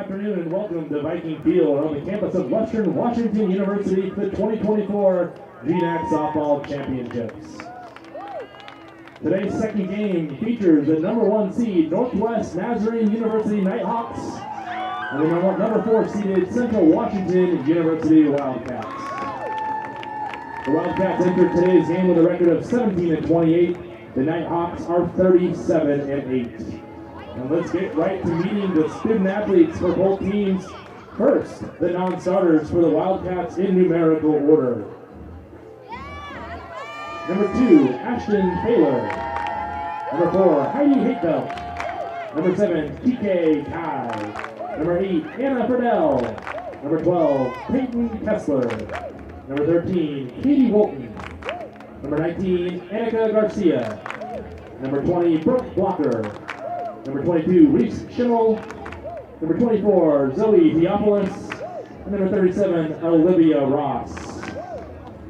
Afternoon and welcome to Viking Field on the campus of Western Washington University for the 2024 GNAC Softball Championships. Today's second game features the number 1 seed Northwest Nazarene University Nighthawks and the number 4 seeded Central Washington University Wildcats. The Wildcats entered today's game with a record of 17-28. The Nighthawks are 37-8. And let's get right to meeting the student athletes for both teams. First, the non-starters for the Wildcats in numerical order. Number 2, Ashton Taylor. Number 4, Heidi Hatebelt. Number 7, TK Kai. Number 8, Anna Ferdell. Number 12, Peyton Kessler. Number 13, Katie Walton. Number 19, Annika Garcia. Number 20, Brooke Blocker. Number 22, Reese Schimmel. Number 24, Zoe Theopolis. And number 37, Olivia Ross.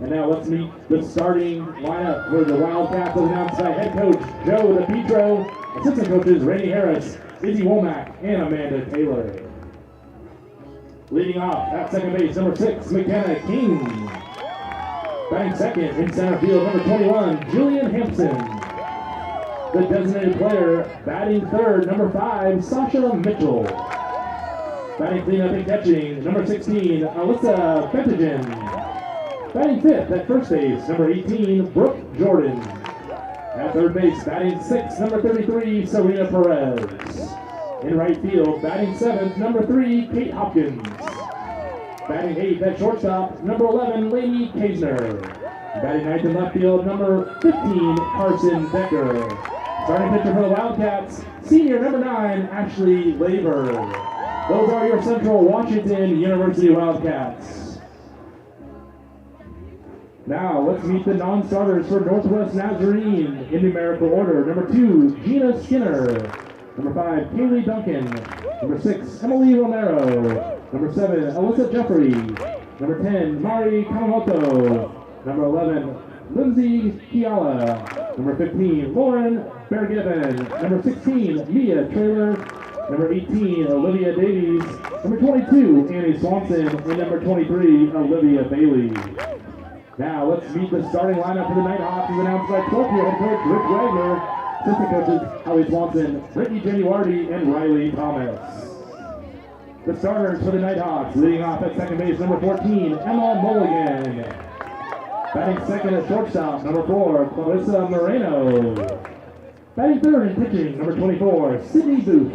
And now let's meet the starting lineup for the Wildcats, as announced by head coach Joe DePietro, assistant coaches Rainey Harris, Izzy Womack, and Amanda Taylor. Leading off at second base, number 6, McKenna King. Batting second in center field, number 21, Julian Hampson. The designated player, batting third, number 5, Sasha Mitchell. Batting cleanup and catching, number 16, Alyssa Bentagen. Batting fifth at first base, number 18, Brooke Jordan. At third base, batting sixth, number 33, Serena Perez. In right field, batting seventh, number 3, Kate Hopkins. Batting eighth at shortstop, number 11, Lainey Kaisner. Batting ninth in left field, number 15, Carson Becker. Starting pitcher for the Wildcats, senior number 9, Ashley Laver. Those are your Central Washington University Wildcats. Now let's meet the non-starters for Northwest Nazarene in numerical order. Number 2, Gina Skinner. Number 5, Kaylee Duncan. Number 6, Emily Romero. Number 7, Alyssa Jeffrey. Number 10, Mari Kamamoto. Number 11, Lindsay Kiala. Number 15, Lauren Bergiven. Number 16, Mia Traylor. Number 18, Olivia Davies. Number 22, Annie Swanson. And number 23, Olivia Bailey. Now let's meet the starting lineup for the Nighthawks, as announced by 12-year head coach Rick Wagner, assistant coaches Holly Swanson, Brittany Genuardi, and Riley Thomas. The starters for the Nighthawks, leading off at second base, number 14, Emma Mulligan. Batting second at shortstop, number 4, Clarissa Moreno. Batting third and pitching, number 24, Sydney Booth.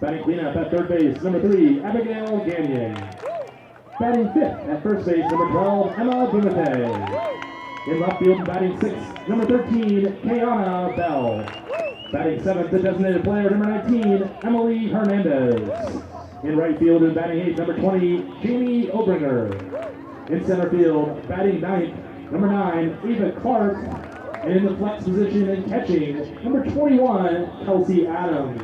Batting cleanup at third base, number 3, Abigail Gagnon. Batting fifth at first base, number 12, Emma Dumete. In left field, batting sixth, number 13, Kayana Bell. Batting seventh, the designated player, number 19, Emily Hernandez. In right field and batting eighth, number 20, Jamie Obringer. In center field, batting ninth, number 9, Ava Clark. And in the flex position and catching, number 21, Kelsey Adams.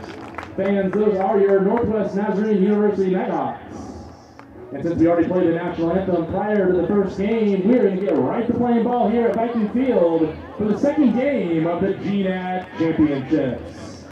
Fans, those are your Northwest Nazarene University Nighthawks. And since we already played the national anthem prior to the first game, we're going to get right to playing ball here at Viking Field for the second game of the GNAC Championships.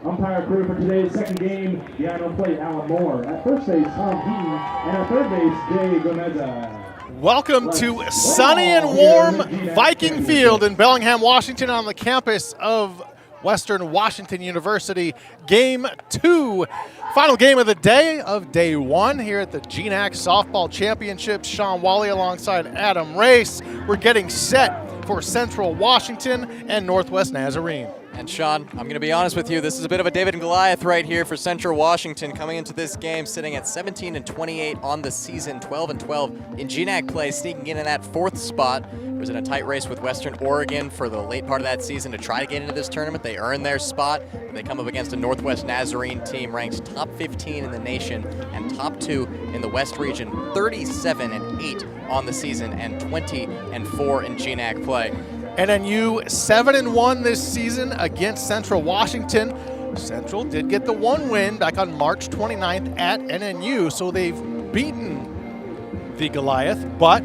Umpire crew for today's second game, behind home plate, Alan Moore. At first base, Tom Heaton. And at third base, Jay Gomeza. Welcome to sunny and warm Viking Field in Bellingham, Washington, on the campus of Western Washington University. Game 2, final game of the day of day 1 here at the GNAC Softball Championships. Sean Wally alongside Adam Race. We're getting set for Central Washington and Northwest Nazarene. And Sean, I'm going to be honest with you, this is a bit of a David and Goliath right here for Central Washington, coming into this game sitting at 17-28 on the season, 12-12 in GNAC play, sneaking in that 4th spot. It was in a tight race with Western Oregon for the late part of that season to try to get into this tournament. They earned their spot, and they come up against a Northwest Nazarene team ranked top 15 in the nation and top 2 in the West region, 37-8 on the season and 20-4 in GNAC play. NNU 7-1 this season against Central Washington. Central did get the 1 win back on March 29th at NNU, so they've beaten the Goliath, but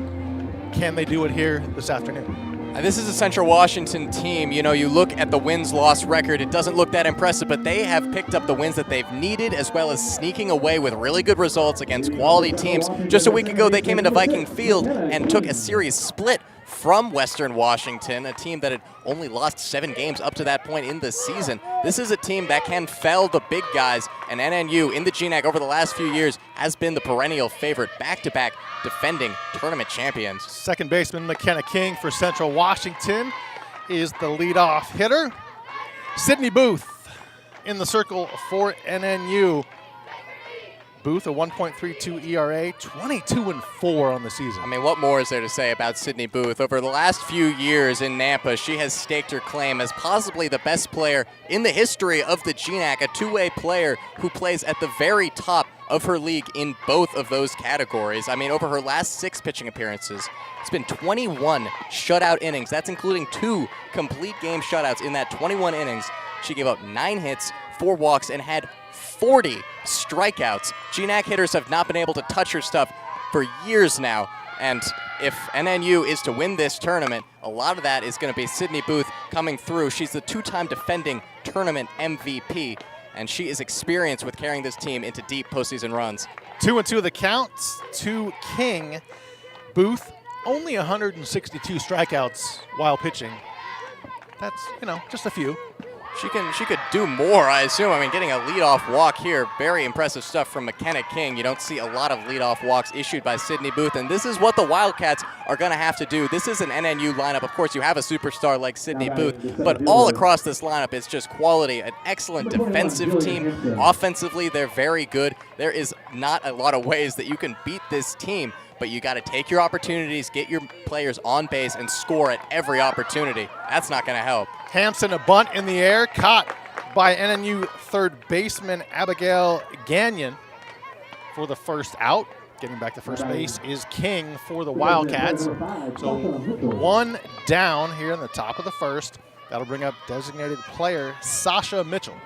can they do it here this afternoon? This is a Central Washington team. You know, you look at the wins-loss record, it doesn't look that impressive, but they have picked up the wins that they've needed, as well as sneaking away with really good results against quality teams. Just a week ago, they came into Viking Field and took a series split from Western Washington, a team that had only lost 7 games up to that point in the season. This is a team that can fell the big guys, and NNU in the GNAC over the last few years has been the perennial favorite, back-to-back defending tournament champions. Second baseman McKenna King for Central Washington is the leadoff hitter. Sydney Booth in the circle for NNU. Booth, a 1.32 ERA, 22-4 on the season. I mean, what more is there to say about Sydney Booth? Over the last few years in Nampa, she has staked her claim as possibly the best player in the history of the GNAC, a two-way player who plays at the very top of her league in both of those categories. I mean, over her last 6 pitching appearances, it's been 21 shutout innings. That's including 2 complete game shutouts in that 21 innings. She gave up 9 hits, 4 walks, and had 40 strikeouts. GNAC hitters have not been able to touch her stuff for years now, and if NNU is to win this tournament, a lot of that is going to be Sydney Booth coming through. She's the 2-time defending tournament MVP, and she is experienced with carrying this team into deep postseason runs. 2-2 the count to King. Booth, only 162 strikeouts while pitching. That's, you know, just a few. She could do more, I assume. I mean, getting a leadoff walk here, very impressive stuff from McKenna King. You don't see a lot of leadoff walks issued by Sydney Booth, and this is what the Wildcats are going to have to do. This is an NNU lineup. Of course, you have a superstar like Sydney Booth, but all across this lineup, it's just quality. An excellent defensive team. Offensively, they're very good. There is not a lot of ways that you can beat this team, but you got to take your opportunities, get your players on base, and score at every opportunity. That's not going to help. Hansen, a bunt in the air, caught by NNU third baseman Abigail Gagnon for the first out. Getting back to first base is King for the Wildcats. So 1 down here in the top of the first. That'll bring up designated player Sasha Mitchell.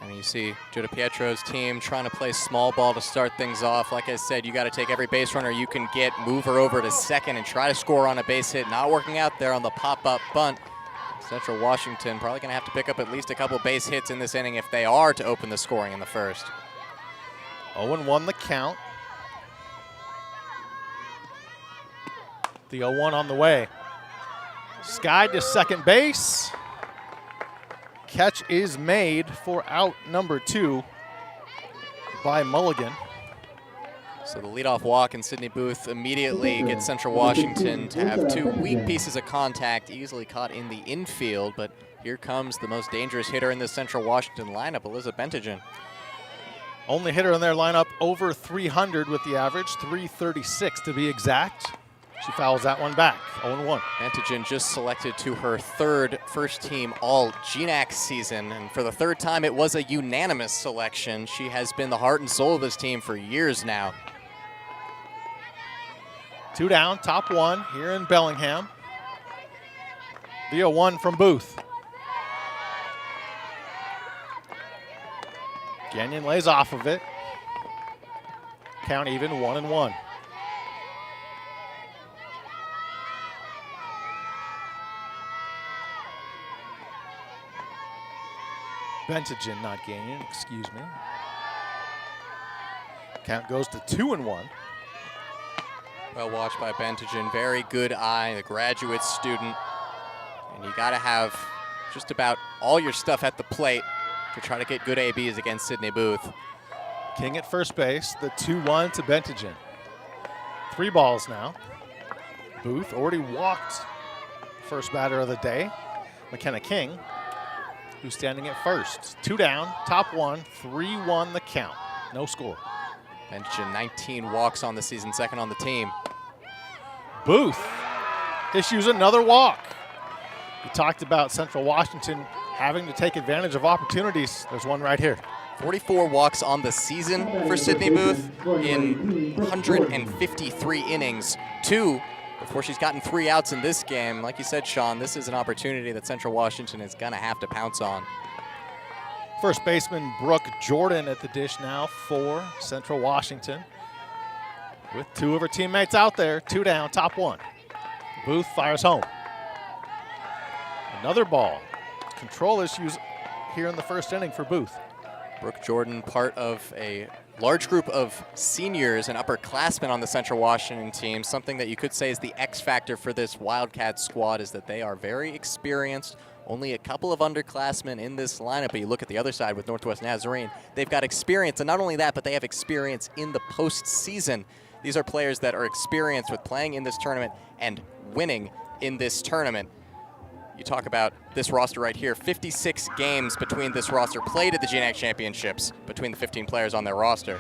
And you see Joe DiPietro's team trying to play small ball to start things off. Like I said, you got to take every base runner you can get, move her over to second, and try to score on a base hit. Not working out there on the pop-up bunt. Central Washington probably going to have to pick up at least a couple base hits in this inning if they are to open the scoring in the first. 0-1 the count. The 0-1 on the way. Sky to second base. Catch is made for out number 2 by Mulligan. So the leadoff walk and Sydney Booth immediately gets Central Washington to have 2 weak pieces of contact, easily caught in the infield, but here comes the most dangerous hitter in the Central Washington lineup, Elizabeth Bentigen. Only hitter in their lineup over 300 with the average, 336 to be exact. She fouls that one back, 0-1. Bentigen just selected to her 3rd first-team All-GNAC season, and for the 3rd time it was a unanimous selection. She has been the heart and soul of this team for years now. 2 down, top 1 here in Bellingham. The 0-1 from Booth. Gagnon lays off of it. Count even, 1-1. Bentigen, not Gagnon, excuse me. Count goes to 2-1. Well watched by Bentigen, very good eye, the graduate student. And you gotta have just about all your stuff at the plate to try to get good ABs against Sydney Booth. King at first base, the 2-1 to Bentigen. 3 balls now. Booth already walked first batter of the day, McKenna King, who's standing at first. 2 down, top 1, 3-1 the count. No score. Bentigen, 19 walks on the season, 2nd on the team. Booth issues another walk. We talked about Central Washington having to take advantage of opportunities. There's one right here. 44 walks on the season for Sydney Booth in 153 innings. 2 before she's gotten 3 outs in this game. Like you said, Sean, this is an opportunity that Central Washington is going to have to pounce on. First baseman Brooke Jordan at the dish now for Central Washington. With 2 of her teammates out there, 2 down, top 1. Booth fires home. Another ball. Control issues here in the first inning for Booth. Brooke Jordan, part of a large group of seniors and upperclassmen on the Central Washington team. Something that you could say is the X factor for this Wildcats squad is that they are very experienced. Only a couple of underclassmen in this lineup, but you look at the other side with Northwest Nazarene, they've got experience, and not only that, but they have experience in the postseason. These are players that are experienced with playing in this tournament and winning in this tournament. You talk about this roster right here, 56 games between this roster played at the GNAC Championships between the 15 players on their roster.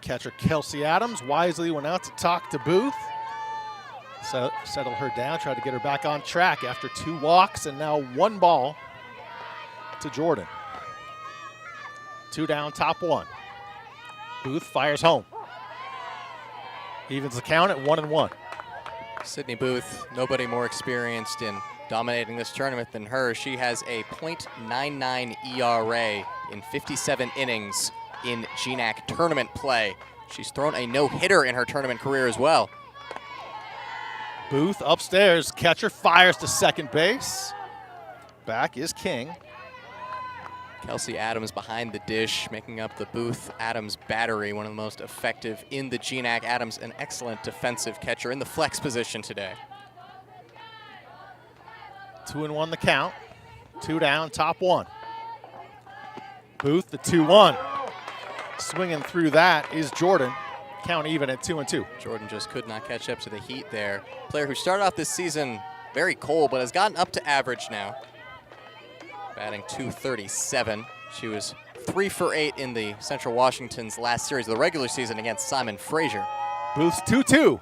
Catcher Kelsey Adams wisely went out to talk to Booth. Settled her down, tried to get her back on track after 2 walks, and now 1 ball to Jordan. 2 down, top 1. Booth fires home. Evens the count at 1-1. Sydney Booth, nobody more experienced in dominating this tournament than her. She has a .99 ERA in 57 innings in GNAC tournament play. She's thrown a no-hitter in her tournament career as well. Booth upstairs, catcher fires to second base. Back is King. Kelsey Adams behind the dish, making up the Booth-Adams battery, one of the most effective in the GNAC. Adams, an excellent defensive catcher in the flex position today. 2-1 the count. 2 down, top 1. Booth, the 2-1. Swinging through that is Jordan. Count even at 2-2. Jordan just could not catch up to the heat there. Player who started off this season very cold, but has gotten up to average now. Batting .237. She was 3 for 8 in the Central Washington's last series of the regular season against Simon Frazier. Booth's 2-2.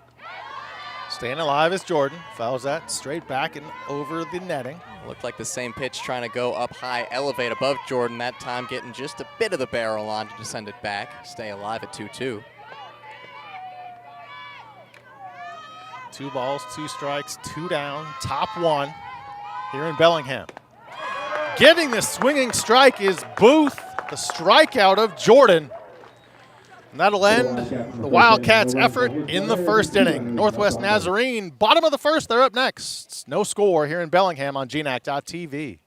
Staying alive is Jordan. Fouls that straight back and over the netting. Looked like the same pitch, trying to go up high, elevate above Jordan. That time getting just a bit of the barrel on to send it back. Stay alive at 2-2. 2 balls, 2 strikes, 2 down, top 1 here in Bellingham. Getting the swinging strike is Booth, the strikeout of Jordan. And that'll end the Wildcats' effort in the first inning. Northwest Nazarene, bottom of the first, they're up next. No score here in Bellingham on GNAC.TV.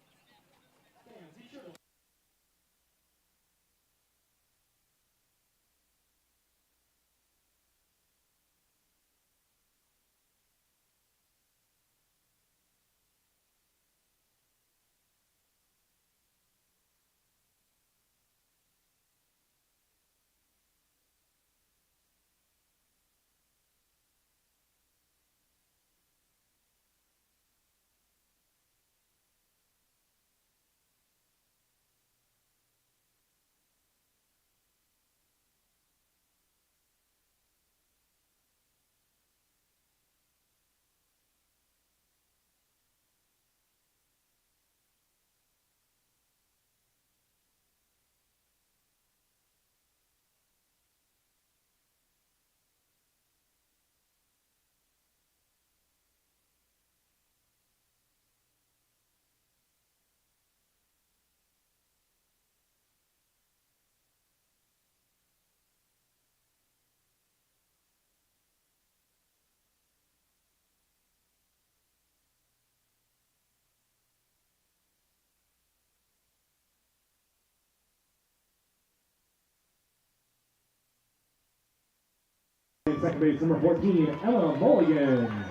Second base, number 14, Emma Mulligan.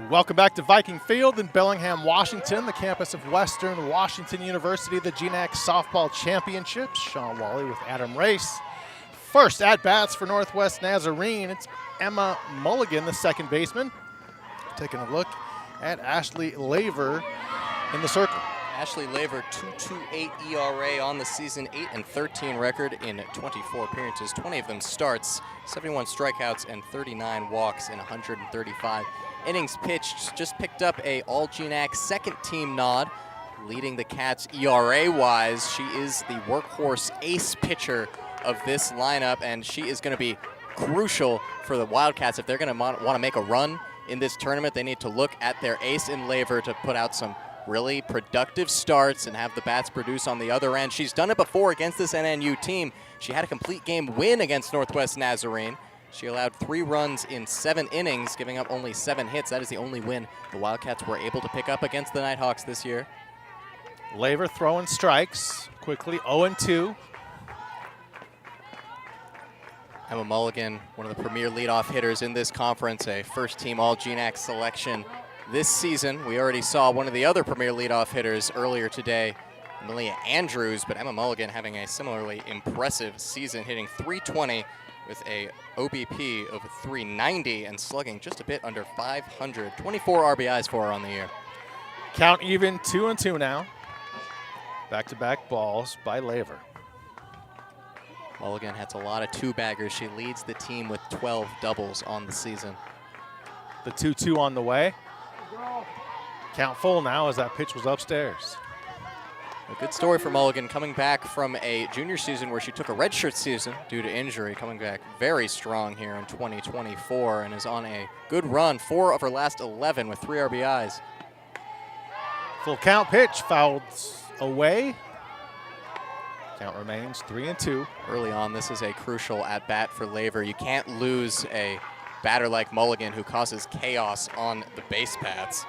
Welcome back to Viking Field in Bellingham, Washington, the campus of Western Washington University, the GNAC Softball Championships. Sean Wally with Adam Race. First at-bats for Northwest Nazarene. It's Emma Mulligan, the second baseman. Taking a look at Ashley Laver in the circle. Ashley Laver, 2.28 ERA on the season, 8-13 record in 24 appearances, 20 of them starts, 71 strikeouts and 39 walks in 135 innings pitched. Just picked up a All-GNAC second team nod, leading the Cats ERA-wise. She is the workhorse ace pitcher of this lineup, and she is going to be crucial for the Wildcats. If they're going to want to make a run in this tournament, they need to look at their ace in Laver to put out some really productive starts and have the bats produce on the other end. She's done it before against this NNU team. She had a complete game win against Northwest Nazarene, She allowed 3 runs in 7 innings, giving up only 7 hits. That is the only win the Wildcats were able to pick up against the Nighthawks this year. Laver throwing strikes quickly, 0-2. Emma Mulligan, one of the premier leadoff hitters in this conference, a first-team All-GNAC selection this season. We already saw one of the other premier leadoff hitters earlier today, Malia Andrews, but Emma Mulligan having a similarly impressive season, hitting .320 with a OBP of .390 and slugging just a bit under 500. 24 RBIs for her on the year. Count even, 2-2 now. Back-to-back balls by Laver. Mulligan has a lot of 2-baggers. She leads the team with 12 doubles on the season. The 2-2 on the way. Count full now as that pitch was upstairs. A good story for Mulligan, coming back from a junior season where she took a redshirt season due to injury, coming back very strong here in 2024 and is on a good run. 4 of her last 11 with 3 RBIs. Full count pitch, fouled away. Count remains 3-2. Early on, this is a crucial at-bat for Laver. You can't lose a batter like Mulligan who causes chaos on the base paths.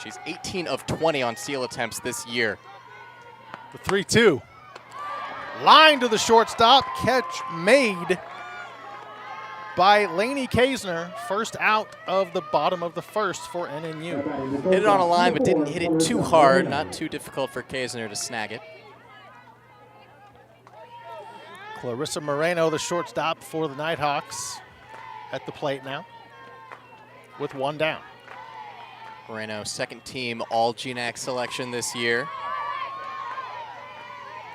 She's 18 of 20 on steal attempts this year. The 3-2. Line to the shortstop. Catch made by Lainey Kaisner. First out of the bottom of the first for NNU. Hit it on a line, but didn't hit it too hard. Not too difficult for Kaisner to snag it. Clarissa Moreno, the shortstop for the Nighthawks, at the plate now with 1 down. Moreno, second team All-GNAC selection this year.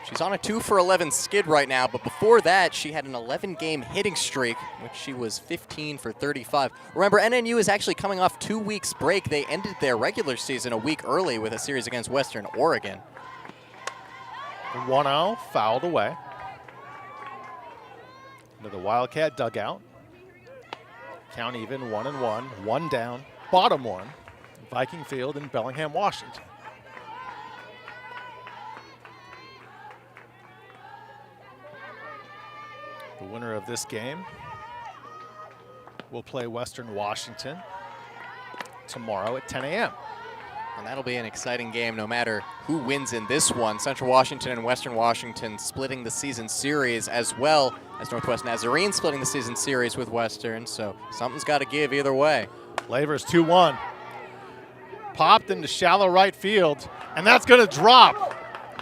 She's on a 2-for-11 skid right now, but before that, she had an 11-game hitting streak, which she was 15 for 35. Remember, NNU is actually coming off 2 weeks break. They ended their regular season a week early with a series against Western Oregon. 1-0, fouled away. Into the Wildcat dugout. Count even, 1-1, 1 down, bottom 1, Viking Field in Bellingham, Washington. The winner of this game will play Western Washington tomorrow at 10 a.m. And that'll be an exciting game no matter who wins in this one. Central Washington and Western Washington splitting the season series, as well as Northwest Nazarene splitting the season series with Western, so something's got to give either way. Laver's 2-1. Popped into shallow right field, and that's going to drop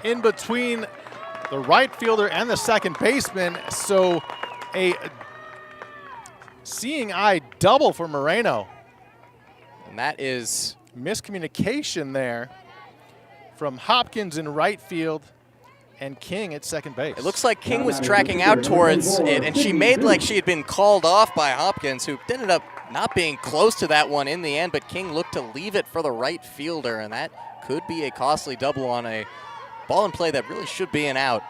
in between the right fielder and the second baseman, so a seeing eye double for Moreno. And that is miscommunication there from Hopkins in right field and King at second base. It looks like King was tracking out towards it, and she made like she had been called off by Hopkins, who ended up not being close to that one in the end, but King looked to leave it for the right fielder, and that could be a costly double on a ball in play that really should be an out.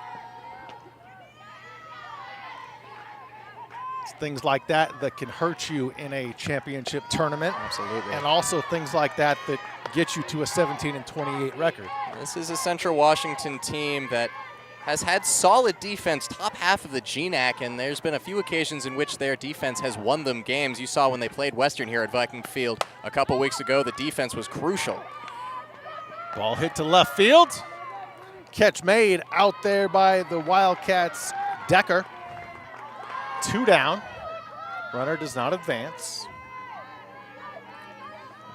It's things like that that can hurt you in a championship tournament. Absolutely. And also things like that that get you to a 17-28 record. This is a Central Washington team that has had solid defense, top half of the GNAC, and there's been a few occasions in which their defense has won them games. You saw when they played Western here at Viking Field a couple weeks ago, the defense was crucial. Ball hit to left field. Catch made out there by the Wildcats' Decker. 2 down. Runner does not advance.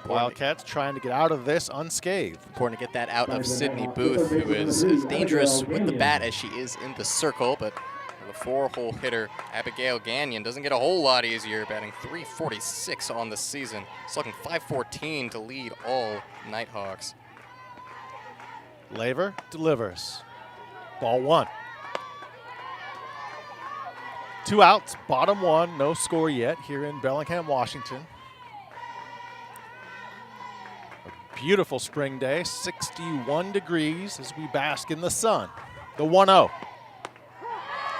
Wildcats trying to get out of this unscathed. Important to get that out of Sydney Booth, who is as dangerous with the bat as she is in the circle, but the 4-hole hitter, Abigail Gagnon, doesn't get a whole lot easier, batting .346 on the season, slugging .514 to lead all Nighthawks. Laver delivers. Ball 1. 2 outs, bottom 1, no score yet here in Bellingham, Washington. A beautiful spring day, 61 degrees as we bask in the sun. The 1-0.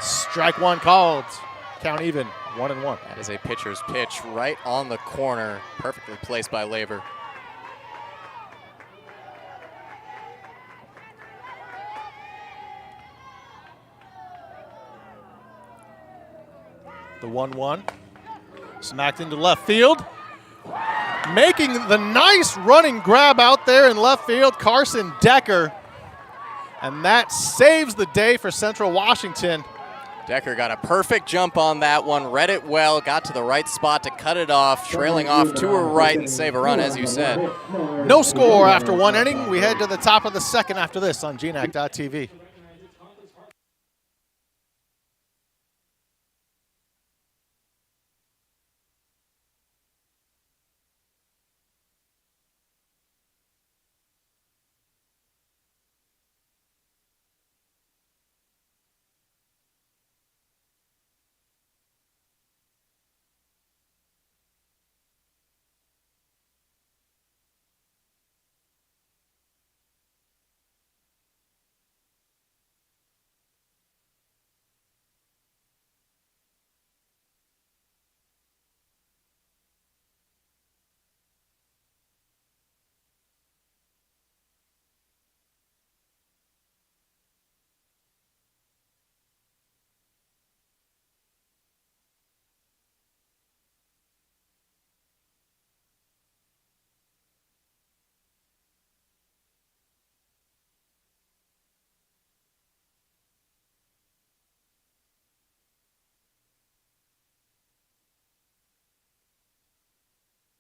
Strike 1 called. Count even, 1-1. That is a pitcher's pitch right on the corner, perfectly placed by Laver. The 1-1. Smacked into left field. Making the nice running grab out there in left field, Carson Decker. And that saves the day for Central Washington. Decker got a perfect jump on that one, read it well, got to the right spot to cut it off, trailing off to her right and save a run, as you said. No score after one inning. We head to the top of the second after this on GNAC.TV.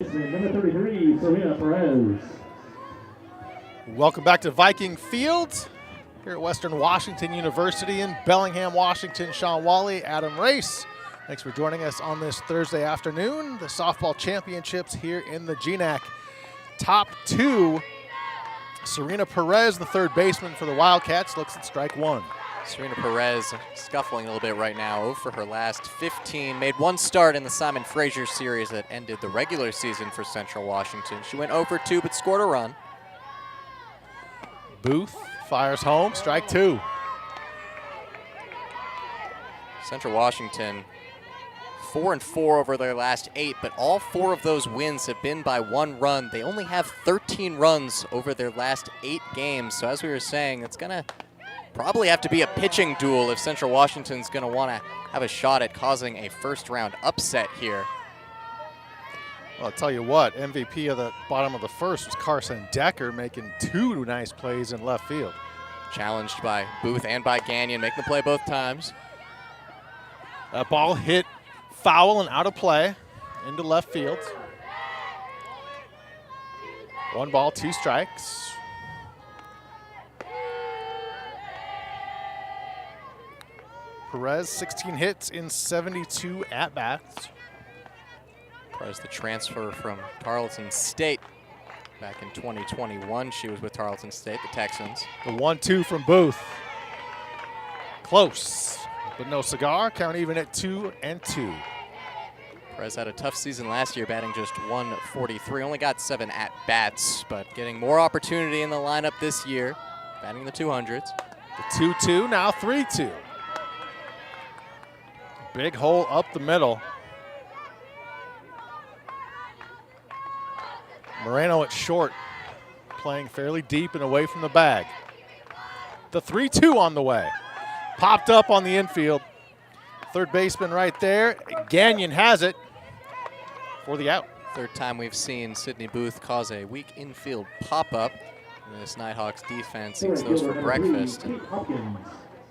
Number 33, Serena Perez. Welcome back to Viking Field here at Western Washington University in Bellingham, Washington. Sean Wally, Adam Race. Thanks for joining us on this Thursday afternoon. The softball championships here in the GNAC. Top two, Serena Perez, the third baseman for the Wildcats, looks at strike one. Serena Perez scuffling a little bit right now. 0 for her last 15. Made one start in the Simon Fraser series that ended the regular season for Central Washington. She went 0 for 2 but scored a run. Booth fires home, strike two. Central Washington 4-4 over their last 8, but all 4 of those wins have been by 1 run. They only have 13 runs over their last 8 games. So as we were saying, it's going to probably have to be a pitching duel if Central Washington's going to want to have a shot at causing a first-round upset here. Well, I'll tell you what, MVP of the bottom of the first was Carson Decker, making 2 nice plays in left field. Challenged by Booth and by Gagnon, making the play both times. That ball hit foul and out of play into left field. 1 ball, 2 strikes. Perez, 16 hits in 72 at-bats. Perez, the transfer from Tarleton State. Back in 2021, she was with Tarleton State, the Texans. The 1-2 from Booth. Close, but no cigar. Count even at 2-2. Perez had a tough season last year, batting just 143. Only got 7 at-bats, but getting more opportunity in the lineup this year, batting the 200s. The 2-2, now 3-2. Big hole up the middle. Moreno at short, playing fairly deep and away from the bag. The 3-2 on the way. Popped up on the infield. Third baseman right there. Gagnon has it for the out. Third time we've seen Sydney Booth cause a weak infield pop-up. And this Nighthawks defense eats those for breakfast.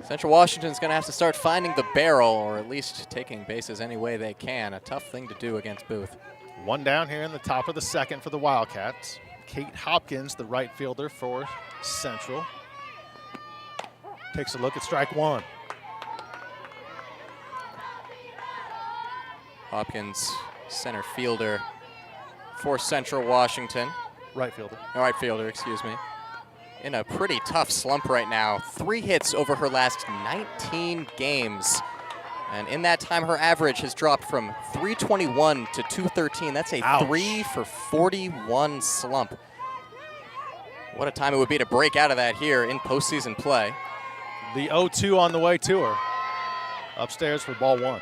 Central Washington's going to have to start finding the barrel, or at least taking bases any way they can. A tough thing to do against Booth. 1 down here in the top of the second for the Wildcats. Kate Hopkins, the right fielder for Central, takes a look at strike 1. Hopkins, center fielder for Central Washington. Right fielder. Right fielder, excuse me. In a pretty tough slump right now. 3 hits over her last 19 games. And in that time, her average has dropped from 321 to 213. That's a Ouch. 3 for 41 slump. What a time it would be to break out of that here in postseason play. The 0-2 on the way to her. Upstairs for ball 1.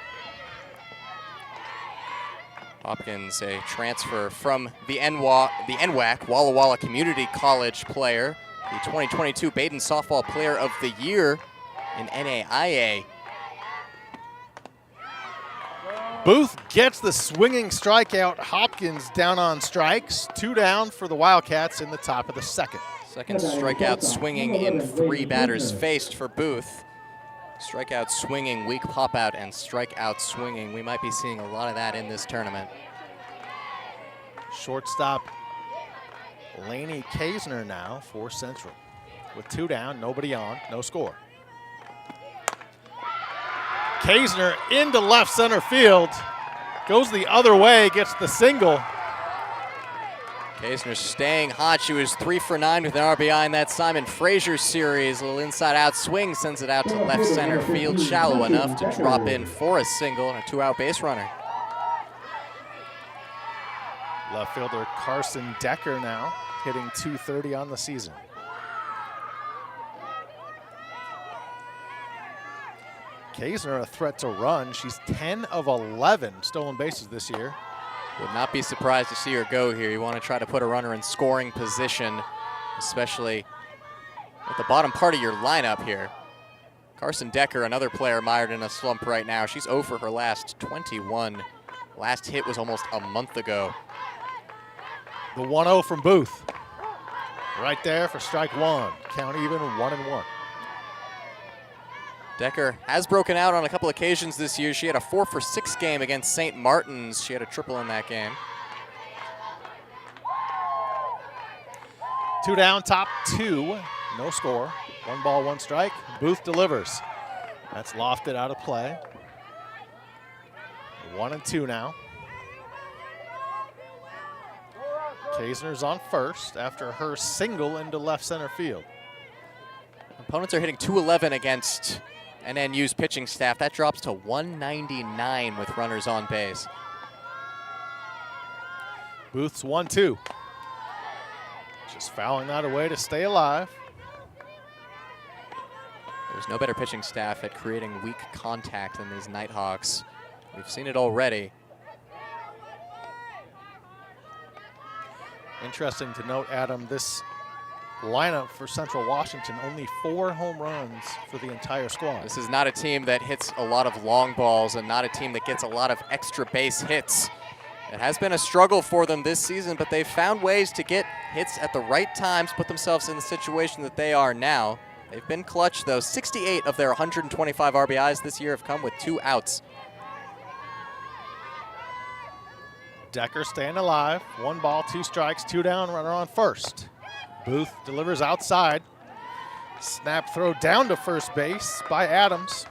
Hopkins, a transfer from the NWAC, Walla Walla Community College player. The 2022 Baden Softball Player of the Year in NAIA. Booth gets the swinging strikeout. Hopkins down on strikes. 2 down for the Wildcats in the top of the second. Second strikeout swinging in 3 batters faced for Booth. Strikeout swinging, weak pop out, and strikeout swinging. We might be seeing a lot of that in this tournament. Shortstop Laney Kaisner now for Central. With 2 down, nobody on, no score. Kaisner into left center field. Goes the other way, gets the single. Kaisner staying hot. She was 3 for 9 with an RBI in that Simon Frazier series. A little inside-out swing sends it out to left center field, shallow enough to drop in for a single and a 2-out base runner. Left fielder Carson Decker now hitting .230 on the season. Kaisner a threat to run. She's 10 of 11 stolen bases this year. Would not be surprised to see her go here. You want to try to put a runner in scoring position, especially at the bottom part of your lineup here. Carson Decker, another player mired in a slump right now. She's 0 for her last 21. Last hit was almost a month ago. The 1-0 from Booth. Right there for strike 1. Count even 1-1. Decker has broken out on a couple occasions this year. She had a 4 for 6 game against St. Martin's. She had a triple in that game. 2 down, top 2. No score. 1 ball, 1 strike. Booth delivers. That's lofted out of play. 1-2 now. Kaisner's on first after her single into left center field. Opponents are hitting .211 against NNU's pitching staff. That drops to .199 with runners on base. Booth's 1-2. Just fouling that away to stay alive. There's no better pitching staff at creating weak contact than these Nighthawks. We've seen it already. Interesting to note, Adam, this lineup for Central Washington, only 4 home runs for the entire squad. This is not a team that hits a lot of long balls and not a team that gets a lot of extra base hits. It has been a struggle for them this season, but they've found ways to get hits at the right times, put themselves in the situation that they are now. They've been clutch, though. 68 of their 125 RBIs this year have come with 2 outs. Decker staying alive. 1 ball, 2 strikes, 2 down, runner on first. Booth delivers outside. Snap throw down to first base by Adams.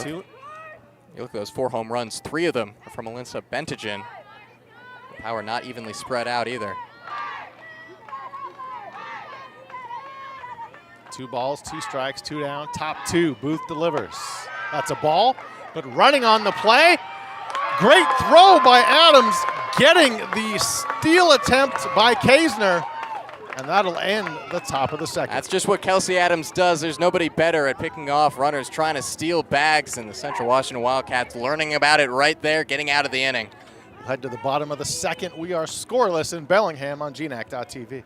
You look at those 4 home runs. 3 of them are from Alyssa Bentigen. The power not evenly spread out either. 2 balls, 2 strikes, 2 down, top 2. Booth delivers. That's a ball, but running on the play. Great throw by Adams, getting the steal attempt by Kaisner, and that'll end the top of the second. That's just what Kelsey Adams does. There's nobody better at picking off runners trying to steal bags, and the Central Washington Wildcats learning about it right there, getting out of the inning. We'll head to the bottom of the second. We are scoreless in Bellingham on GNAC.TV.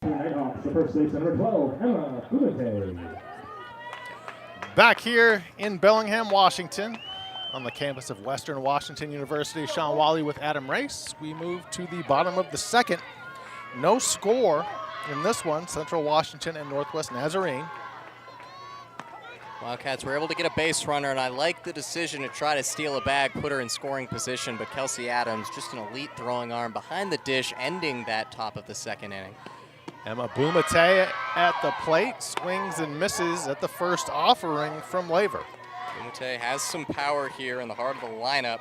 Nighthawks, the first base, number 12, Emma Kumite. Back here in Bellingham, Washington, on the campus of Western Washington University. Sean Wally with Adam Race. We move to the bottom of the second. No score in this one, Central Washington and Northwest Nazarene. Wildcats were able to get a base runner, and I like the decision to try to steal a bag, put her in scoring position, but Kelsey Adams, just an elite throwing arm behind the dish, ending that top of the second inning. Emma Bumate at the plate, swings and misses at the first offering from Laver. Bumate has some power here in the heart of the lineup,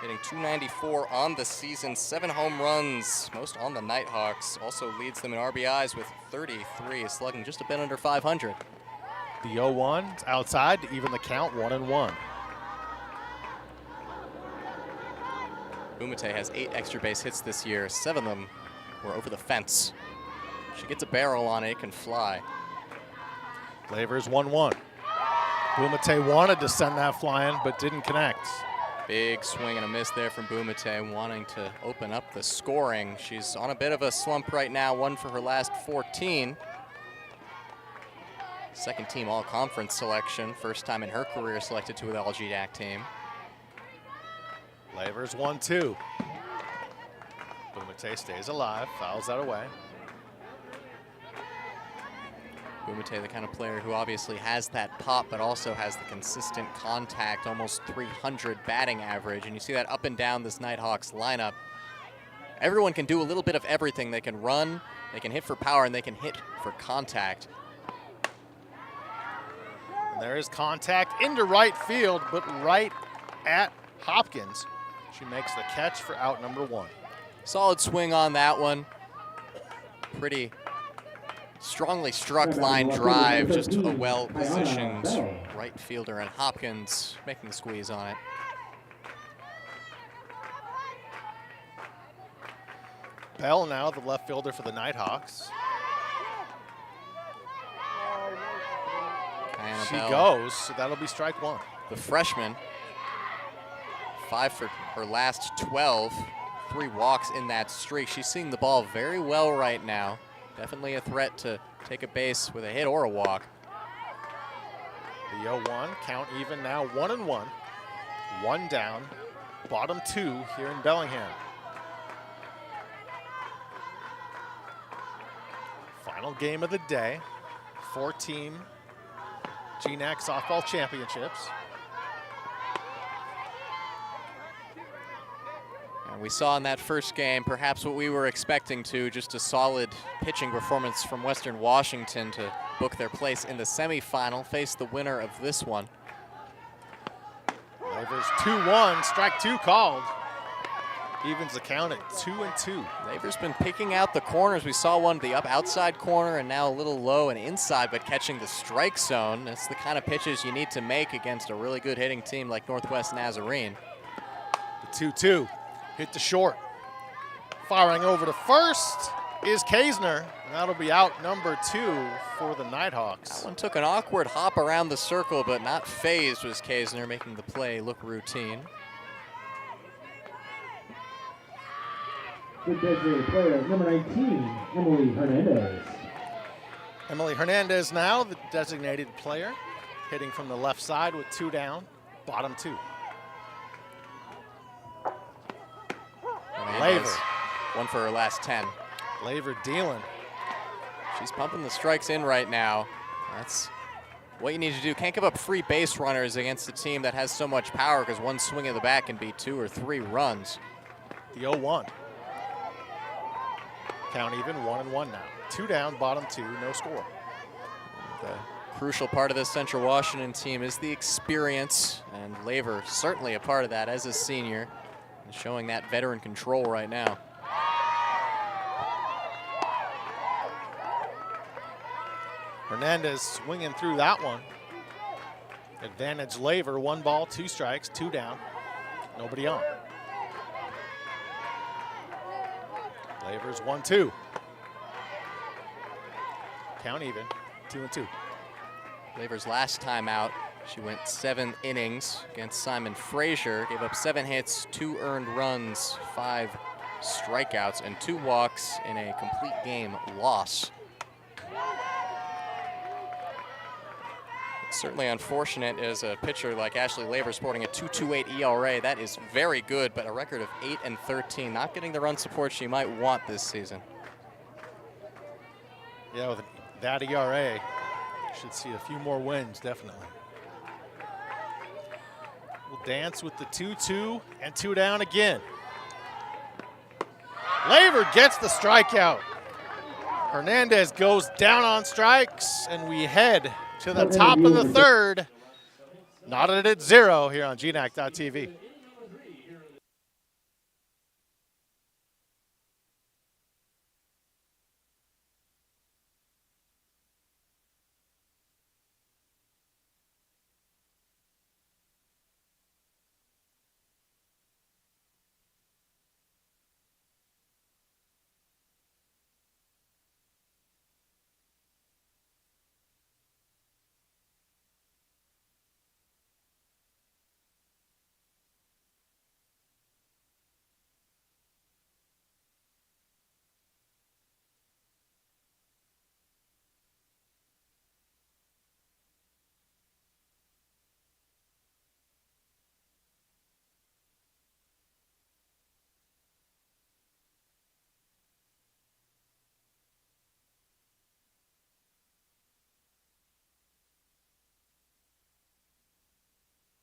hitting .294 on the season, 7 home runs, most on the Nighthawks. Also leads them in RBIs with 33, slugging just a bit under 500. The 0-1 outside to even the count, 1-1. Bumate has 8 extra base hits this year. 7 of them were over the fence. She gets a barrel on it, it can fly. Laver's 1-1. Bumate wanted to send that flying, but didn't connect. Big swing and a miss there from Bumate, wanting to open up the scoring. She's on a bit of a slump right now, 1 for her last 14. Second team all-conference selection, first time in her career selected to an all-GNAC team. Laver's 1-2. Bumate stays alive, fouls that away. Bumate, the kind of player who obviously has that pop, but also has the consistent contact, almost 300 batting average. And you see that up and down this Nighthawks lineup. Everyone can do a little bit of everything. They can run, they can hit for power, and they can hit for contact. And there is contact into right field, but right at Hopkins. She makes the catch for out number 1. Solid swing on that one. Pretty strongly struck line drive, just a well-positioned right fielder, and Hopkins making the squeeze on it. Bell now, the left fielder for the Nighthawks. She goes, so that'll be strike 1. The freshman, 5 for her last 12, 3 walks in that streak. She's seeing the ball very well right now. Definitely a threat to take a base with a hit or a walk. The 0-1, count even now, 1-1. 1 down, bottom 2 here in Bellingham. Final game of the day, 4-team GNAC softball championships. And we saw in that first game perhaps what we were expecting to, just a solid pitching performance from Western Washington to book their place in the semifinal, face the winner of this one. Laver's 2-1, strike 2 called. Evens the count at 2-2. Laver's been picking out the corners. We saw one to the outside corner and now a little low and inside, but catching the strike zone. That's the kind of pitches you need to make against a really good hitting team like Northwest Nazarene. The 2-2, hit the short. Firing over to first is Kaisner, and that'll be out number 2 for the Nighthawks. That one took an awkward hop around the circle, but not phased was Kaisner, making the play look routine. The designated player, number 19, Emily Hernandez. Emily Hernandez now, the designated player, hitting from the left side with 2 down, bottom 2. Laver. 1 for her last 10. Laver dealing. She's pumping the strikes in right now. That's what you need to do. Can't give up free base runners against a team that has so much power, because one swing of the bat can be 2 or 3 runs. The 0-1. Count even, 1-1 now. 2 down, bottom 2, no score. The crucial part of this Central Washington team is the experience, and Laver certainly a part of that as a senior, and showing that veteran control right now. Hernandez swinging through that one. Advantage Laver, 1 ball, 2 strikes, 2 down, nobody on. Laver's 1-2. Count even, 2-2. Laver's last time out, she went 7 innings against Simon Frazier, gave up 7 hits, 2 earned runs, 5 strikeouts, and 2 walks in a complete game loss. It's certainly unfortunate as a pitcher like Ashley Laver sporting a 2.28 ERA. That is very good, but a record of 8-13, not getting the run support she might want this season. Yeah, with that ERA, should see a few more wins, definitely. We'll dance with the 2-2 and 2 down again. Laver gets the strikeout. Hernandez goes down on strikes, and we head to the top of the third. Knotted at 0 here on GNAC.tv.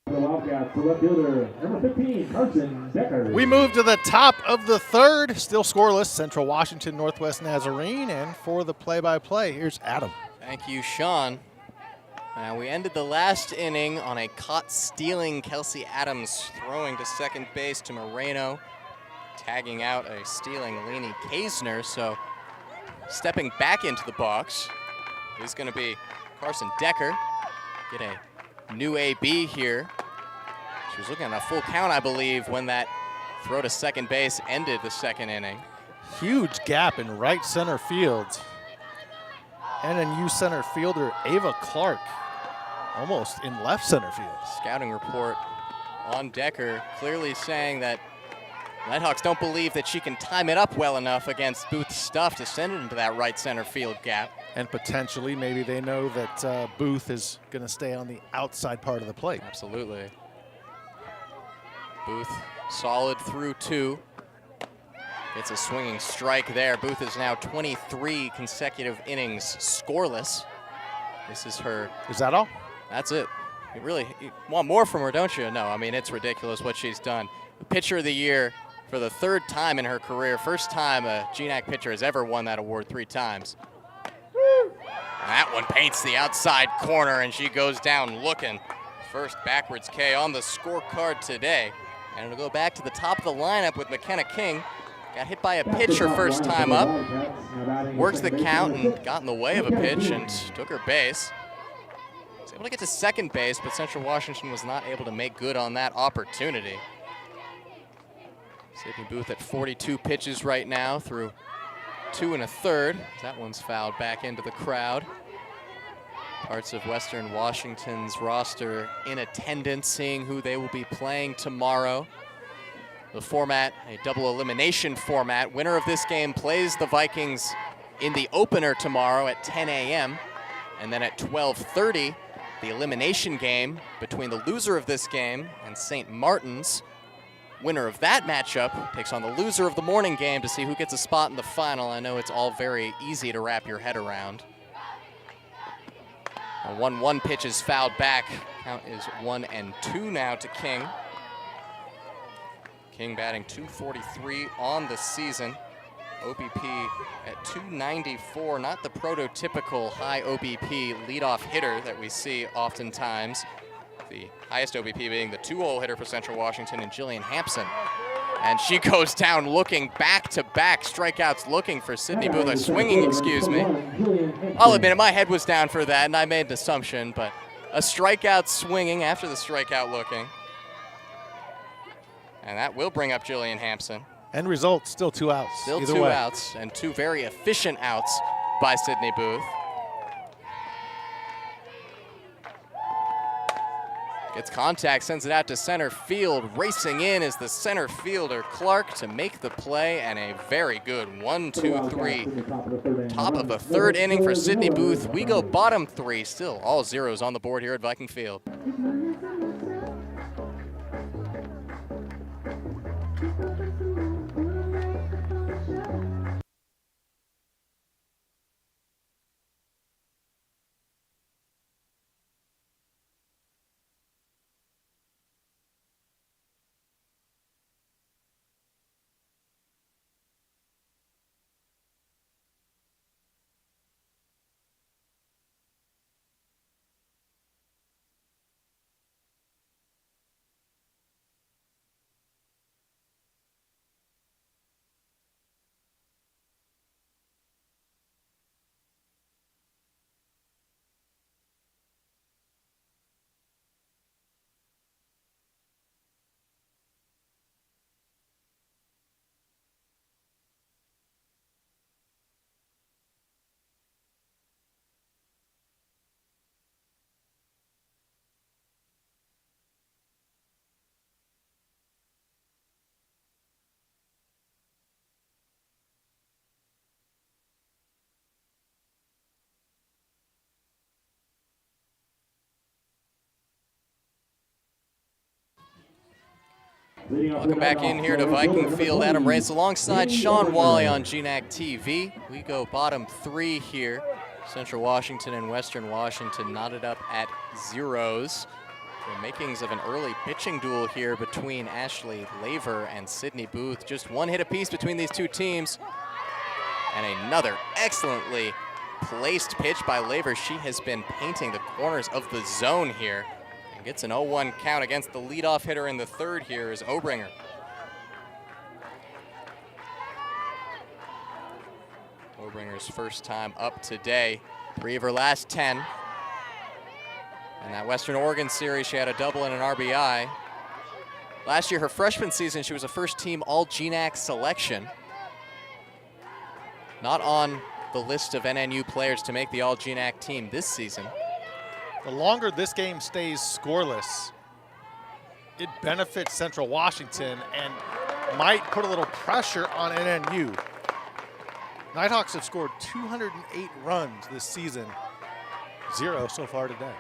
The Wildcats, the left fielder, number 15, Carson Decker. We move to the top of the third, still scoreless, Central Washington, Northwest Nazarene, and for the play-by-play, here's Adam. Thank you, Sean. We ended the last inning on a caught-stealing Kelsey Adams throwing to second base to Moreno, tagging out a stealing Lainey Kaisner. So stepping back into the box is going to be Carson Decker. Get a new AB here. She was looking at a full count, I believe, when that throw to second base ended the second inning. Huge gap in right center field. NNU center fielder Ava Clark almost in left center field. Scouting report on Decker clearly saying that Nighthawks don't believe that she can time it up well enough against Booth's stuff to send it into that right center field gap. And potentially, maybe they know that Booth is going to stay on the outside part of the plate. Absolutely. Booth solid through 2. Gets a swinging strike there. Booth is now 23 consecutive innings scoreless. This is her. Is that all? That's it. You want more from her, don't you? No, I mean, it's ridiculous what she's done. The Pitcher of the Year for the 3rd time in her career. First time a GNAC pitcher has ever won that award 3 times. And that one paints the outside corner, and she goes down looking. First backwards K on the scorecard today. And it'll go back to the top of the lineup with McKenna King. Got hit by a pitch her first time up. Works the count and got in the way of a pitch and took her base. Was able to get to second base, but Central Washington was not able to make good on that opportunity. Sydney Booth at 42 pitches right now through 2 1/3. That one's fouled back into the crowd. Parts of Western Washington's roster in attendance, seeing who they will be playing tomorrow. The format, a double elimination format. Winner of this game plays the Vikings in the opener tomorrow at 10 a.m. And then at 12:30, the elimination game between the loser of this game and St. Martin's. Winner of that matchup takes on the loser of the morning game to see who gets a spot in the final. I know it's all very easy to wrap your head around. A 1-1 pitch is fouled back. Count is 1-2 now to King. King batting .243 on the season. OBP at .294, not the prototypical high OBP leadoff hitter that we see oftentimes. The highest OBP being the 2-hole hitter for Central Washington and Jillian Hampson. And she goes down looking back-to-back strikeouts looking for Sydney Booth, swinging, excuse me. I'll admit it, my head was down for that and I made an assumption, but a strikeout swinging after the strikeout looking. And that will bring up Jillian Hampson. End result, still 2 outs. Still 2 outs, and 2 very efficient outs by Sydney Booth. Gets contact, sends it out to center field. Racing in is the center fielder, Clark, to make the play, and a very good 1-2-3. Top of the 3rd inning for Sydney Booth. We go bottom 3, still all zeros on the board here at Viking Field. Welcome back in here to Viking Field. Adam Race alongside Sean Wally on GNAC TV. We go bottom 3 here. Central Washington and Western Washington knotted up at zeros. The makings of an early pitching duel here between Ashley Laver and Sydney Booth. Just one hit apiece between these two teams. And another excellently placed pitch by Laver. She has been painting the corners of the zone here. And gets an 0-1 count against the leadoff hitter in the third here is Obringer. Obringer's first time up today. 3 of her last 10. In that Western Oregon series, she had a double and an RBI. Last year, her freshman season, she was a first-team All-GNAC selection. Not on the list of NNU players to make the All-GNAC team this season. The longer this game stays scoreless, it benefits Central Washington and might put a little pressure on NNU. Nighthawks have scored 208 runs this season, 0 so far today.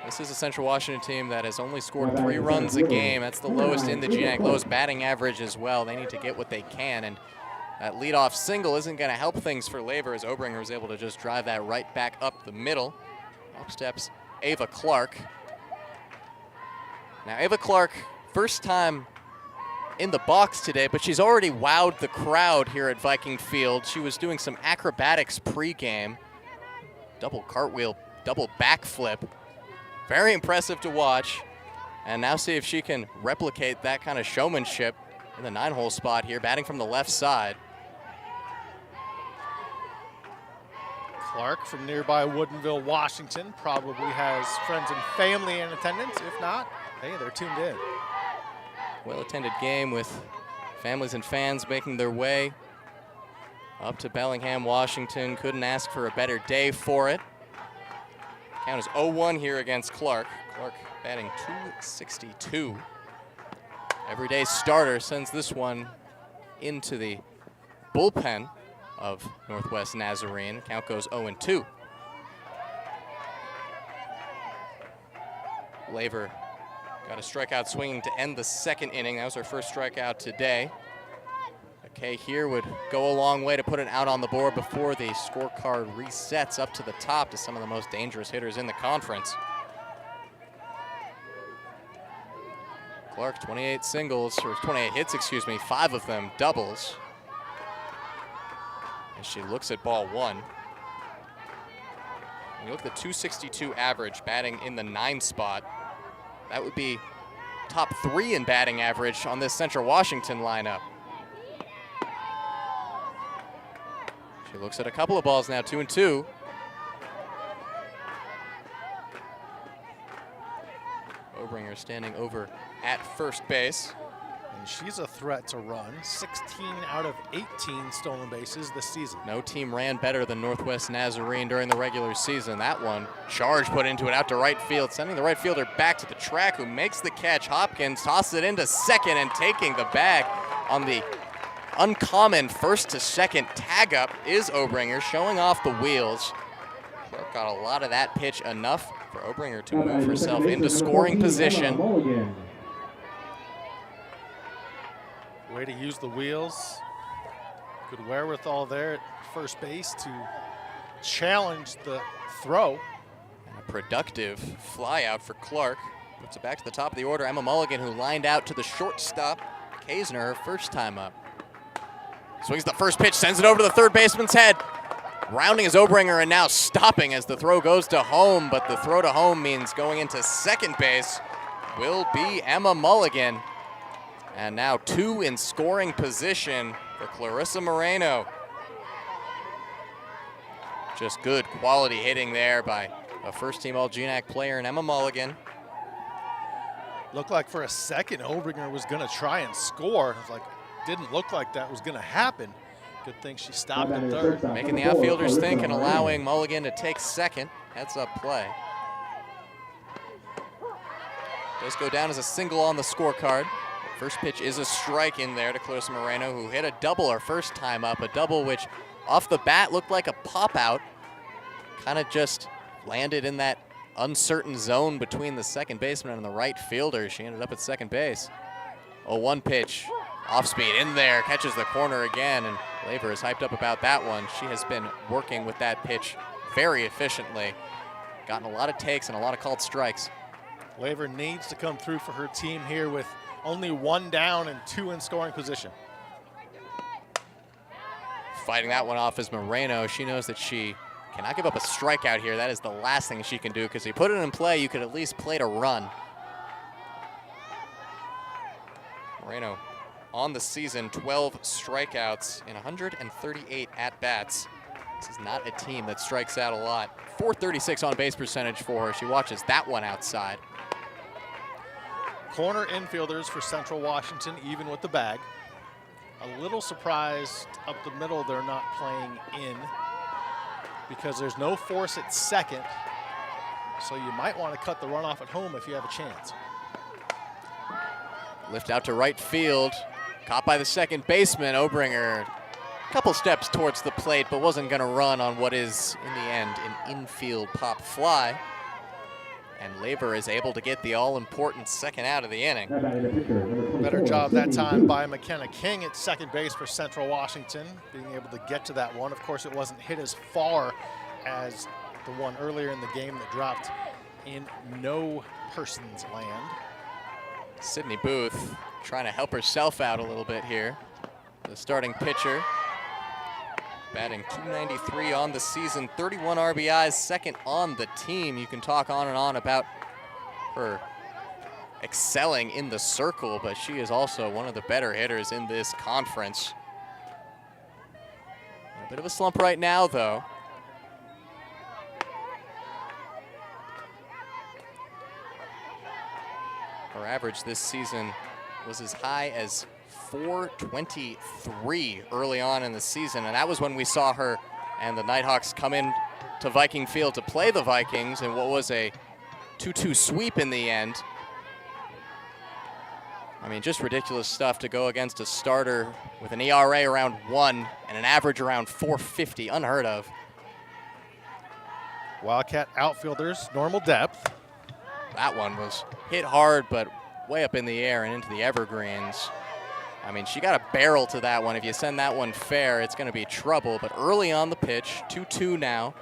This is a Central Washington team that has only scored 3 runs a game. That's the lowest in the GNAC, lowest batting average as well. They need to get what they can, and that leadoff single isn't going to help things for Laver as Obringer was able to just drive that right back up the middle. Up steps Ava Clark. Now Ava Clark, first time in the box today, but she's already wowed the crowd here at Viking Field. She was doing some acrobatics pregame. Double cartwheel, double backflip. Very impressive to watch. And now see if she can replicate that kind of showmanship in the 9-hole spot here, batting from the left side. Clark from nearby Woodinville, Washington, probably has friends and family in attendance. If not, hey, they're tuned in. Well-attended game with families and fans making their way up to Bellingham, Washington. Couldn't ask for a better day for it. Count is 0-1 here against Clark. Clark batting .262. Everyday starter sends this one into the bullpen of Northwest Nazarene. Count goes 0-2. Laver got a strikeout swinging to end the second inning. That was her first strikeout today. Okay, here would go a long way to put an out on the board before the scorecard resets up to the top to some of the most dangerous hitters in the conference. Clark, 28 singles, or 28 hits, excuse me, 5 of them doubles. As she looks at ball 1. When you look at the .262 average, batting in the 9 spot, that would be top 3 in batting average on this Central Washington lineup. She looks at a couple of balls now, 2-2. Obringer standing over at first base. And she's a threat to run. 16 out of 18 stolen bases this season. No team ran better than Northwest Nazarene during the regular season. That one, charge put into it out to right field, sending the right fielder back to the track, who makes the catch. Hopkins tosses it into second, and taking the bag on the uncommon first to second tag up is Obringer, showing off the wheels. Clark got a lot of that pitch, enough for Obringer to move herself into scoring position. Way to use the wheels. Good wherewithal there at first base to challenge the throw. And a productive fly out for Clark. Puts it back to the top of the order. Emma Mulligan, who lined out to the shortstop. Kaisner, her first time up. Swings the first pitch, sends it over to the third baseman's head. Rounding is Obringer, and now stopping as the throw goes to home, but the throw to home means going into second base will be Emma Mulligan. And now 2 in scoring position for Clarissa Moreno. Just good quality hitting there by a first-team All-GNAC player in Emma Mulligan. Looked like for a second Obringer was going to try and score. It was like, didn't look like that was going to happen. Good thing she stopped at third. Making the outfielders think and allowing Mulligan to take second. Heads up play. Does go down as a single on the scorecard. First pitch is a strike in there to Clarissa Moreno, who hit a double her first time up. A double which off the bat looked like a pop out. Kind of just landed in that uncertain zone between the second baseman and the right fielder. She ended up at second base. 0-1 pitch. Off speed in there, catches the corner again, and Laver is hyped up about that one. She has been working with that pitch very efficiently. Gotten a lot of takes and a lot of called strikes. Laver needs to come through for her team here with only 1 down and 2 in scoring position. Fighting that one off is Moreno. She knows that she cannot give up a strikeout here. That is the last thing she can do, because if you put it in play, you could at least play to run. Moreno on the season, 12 strikeouts in 138 at-bats. This is not a team that strikes out a lot. .436 on base percentage for her. She watches that one outside. Corner infielders for Central Washington, even with the bag. A little surprised up the middle they're not playing in, because there's no force at second. So you might want to cut the runoff at home if you have a chance. Lift out to right field. Caught by the second baseman, Obringer. A couple steps towards the plate, but wasn't going to run on what is, in the end, an infield pop fly. And Laver is able to get the all-important second out of the inning. Better job that time by McKenna King at second base for Central Washington, being able to get to that one. Of course, it wasn't hit as far as the one earlier in the game that dropped in no person's land. Sydney Booth trying to help herself out a little bit here. The starting pitcher, batting .293 on the season, 31 RBIs, second on the team. You can talk on and on about her excelling in the circle, but she is also one of the better hitters in this conference. A bit of a slump right now, though. Her average this season was as high as .423 early on in the season, and that was when we saw her and the Nighthawks come in to Viking Field to play the Vikings in what was a 2-2 sweep in the end. I mean, just ridiculous stuff to go against a starter with an ERA around 1 and an average around .450, unheard of. Wildcat outfielders, normal depth. That one was hit hard, but way up in the air and into the evergreens. I mean, she got a barrel to that one. If you send that one fair, it's going to be trouble. But early on the pitch, 2-2 now.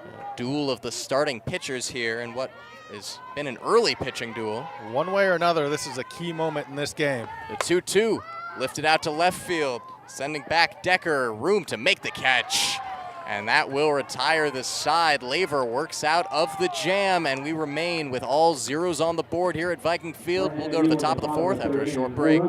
A duel of the starting pitchers here in what has been an early pitching duel. One way or another, this is a key moment in this game. The 2-2 lifted out to left field, sending back Decker, room to make the catch. And that will retire the side. Laver works out of the jam, and we remain with all zeros on the board here at Viking Field. We'll go to the top of the fourth after a short break.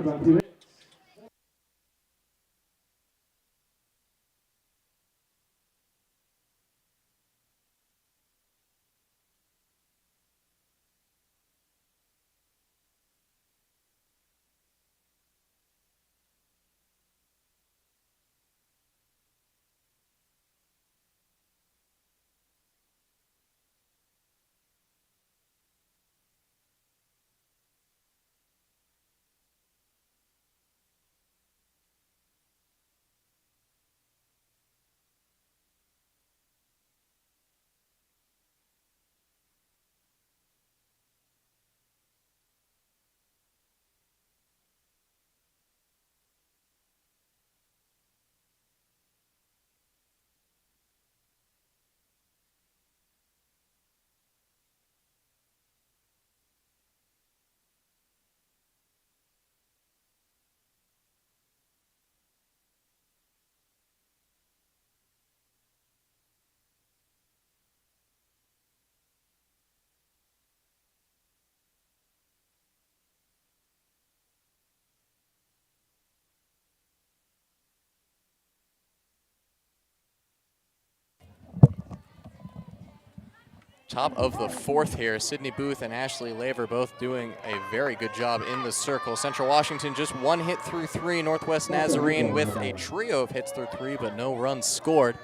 Top of the fourth here, Sydney Booth and Ashley Laver both doing a very good job in the circle. Central Washington just 1 hit through 3. Northwest Nazarene with a trio of hits through 3, but no runs scored.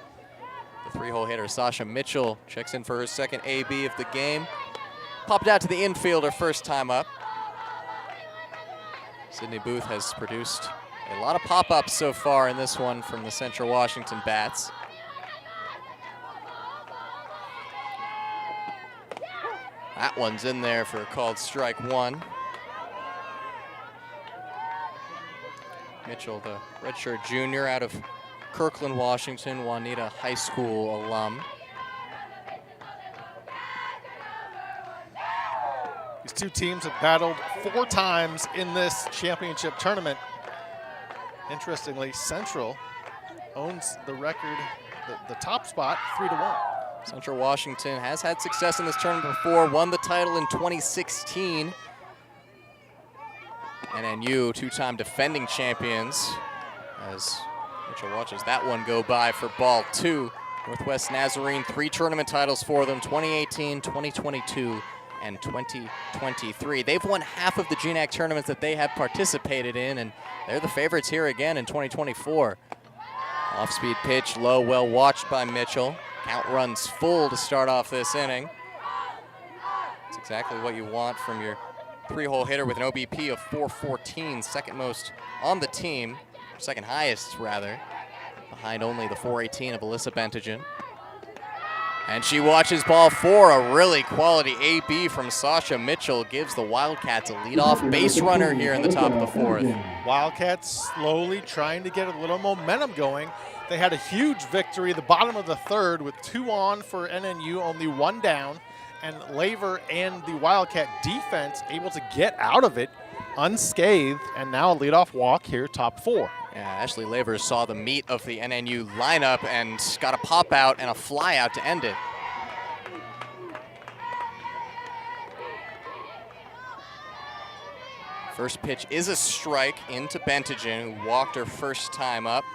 The 3-hole hitter, Sasha Mitchell, checks in for her second AB of the game. Popped out to the infield her first time up. Sydney Booth has produced a lot of pop-ups so far in this one from the Central Washington bats. That one's in there for a called strike 1. Mitchell, the redshirt junior out of Kirkland, Washington, Juanita High School alum. These two teams have battled 4 times in this championship tournament. Interestingly, Central owns the record, the top spot, 3-1. Central Washington has had success in this tournament before, won the title in 2016. NNU, 2-time defending champions, as Mitchell watches that one go by for ball 2. Northwest Nazarene, 3 tournament titles for them, 2018, 2022, and 2023. They've won half of the GNAC tournaments that they have participated in, and they're the favorites here again in 2024. Off-speed pitch, low, well watched by Mitchell. Count runs full to start off this inning. It's exactly what you want from your 3-hole hitter with an OBP of 414, second most on the team, second highest rather, behind only the 418 of Alyssa Bentigen. And she watches ball 4, a really quality AB from Sasha Mitchell gives the Wildcats a leadoff base runner here in the top of the 4th. Wildcats slowly trying to get a little momentum going. They had a huge victory the bottom of the 3rd with 2 on for NNU, only 1 down. And Laver and the Wildcat defense able to get out of it unscathed, and now a leadoff walk here, top 4. Yeah, Ashley Laver saw the meat of the NNU lineup and got a pop out and a fly out to end it. First pitch is a strike into Bentigen, who walked her first time up.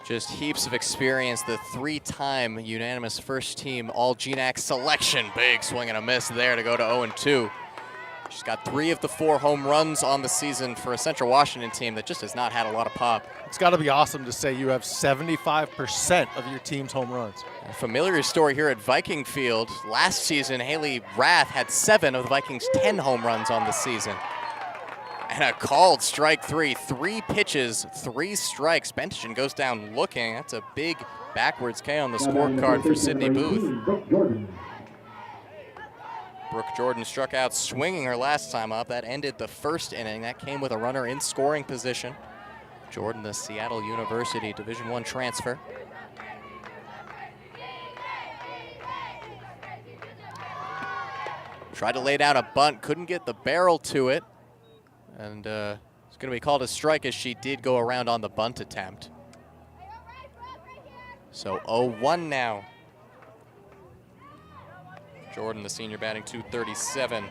Just heaps of experience, the 3-time unanimous first team all GNAC selection. Big swing and a miss there to go to 0-2. She's got 3 of the 4 home runs on the season for a Central Washington team that just has not had a lot of pop. It's got to be awesome to say you have 75% of your team's home runs. A familiar story here at Viking Field. Last season, Haley Rath had 7 of the Vikings' 10 home runs on the season. And a called strike 3. 3 pitches, 3 strikes. Bentigen goes down looking. That's a big backwards K on the scorecard for Sydney Booth. Brooke Jordan struck out swinging her last time up. That ended the first inning. That came with a runner in scoring position. Jordan, the Seattle University Division I transfer. Tried to lay down a bunt, couldn't get the barrel to it. And it's going to be called a strike as she did go around on the bunt attempt. So 0-1 now. Jordan, the senior, batting .237.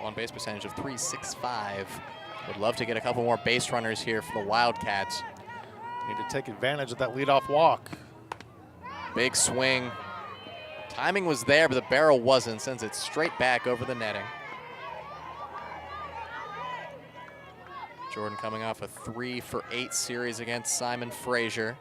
On base percentage of .365. Would love to get a couple more base runners here for the Wildcats. Need to take advantage of that leadoff walk. Big swing. Timing was there, but the barrel wasn't. Sends it straight back over the netting. Jordan coming off a 3-for-8 series against Simon Frazier.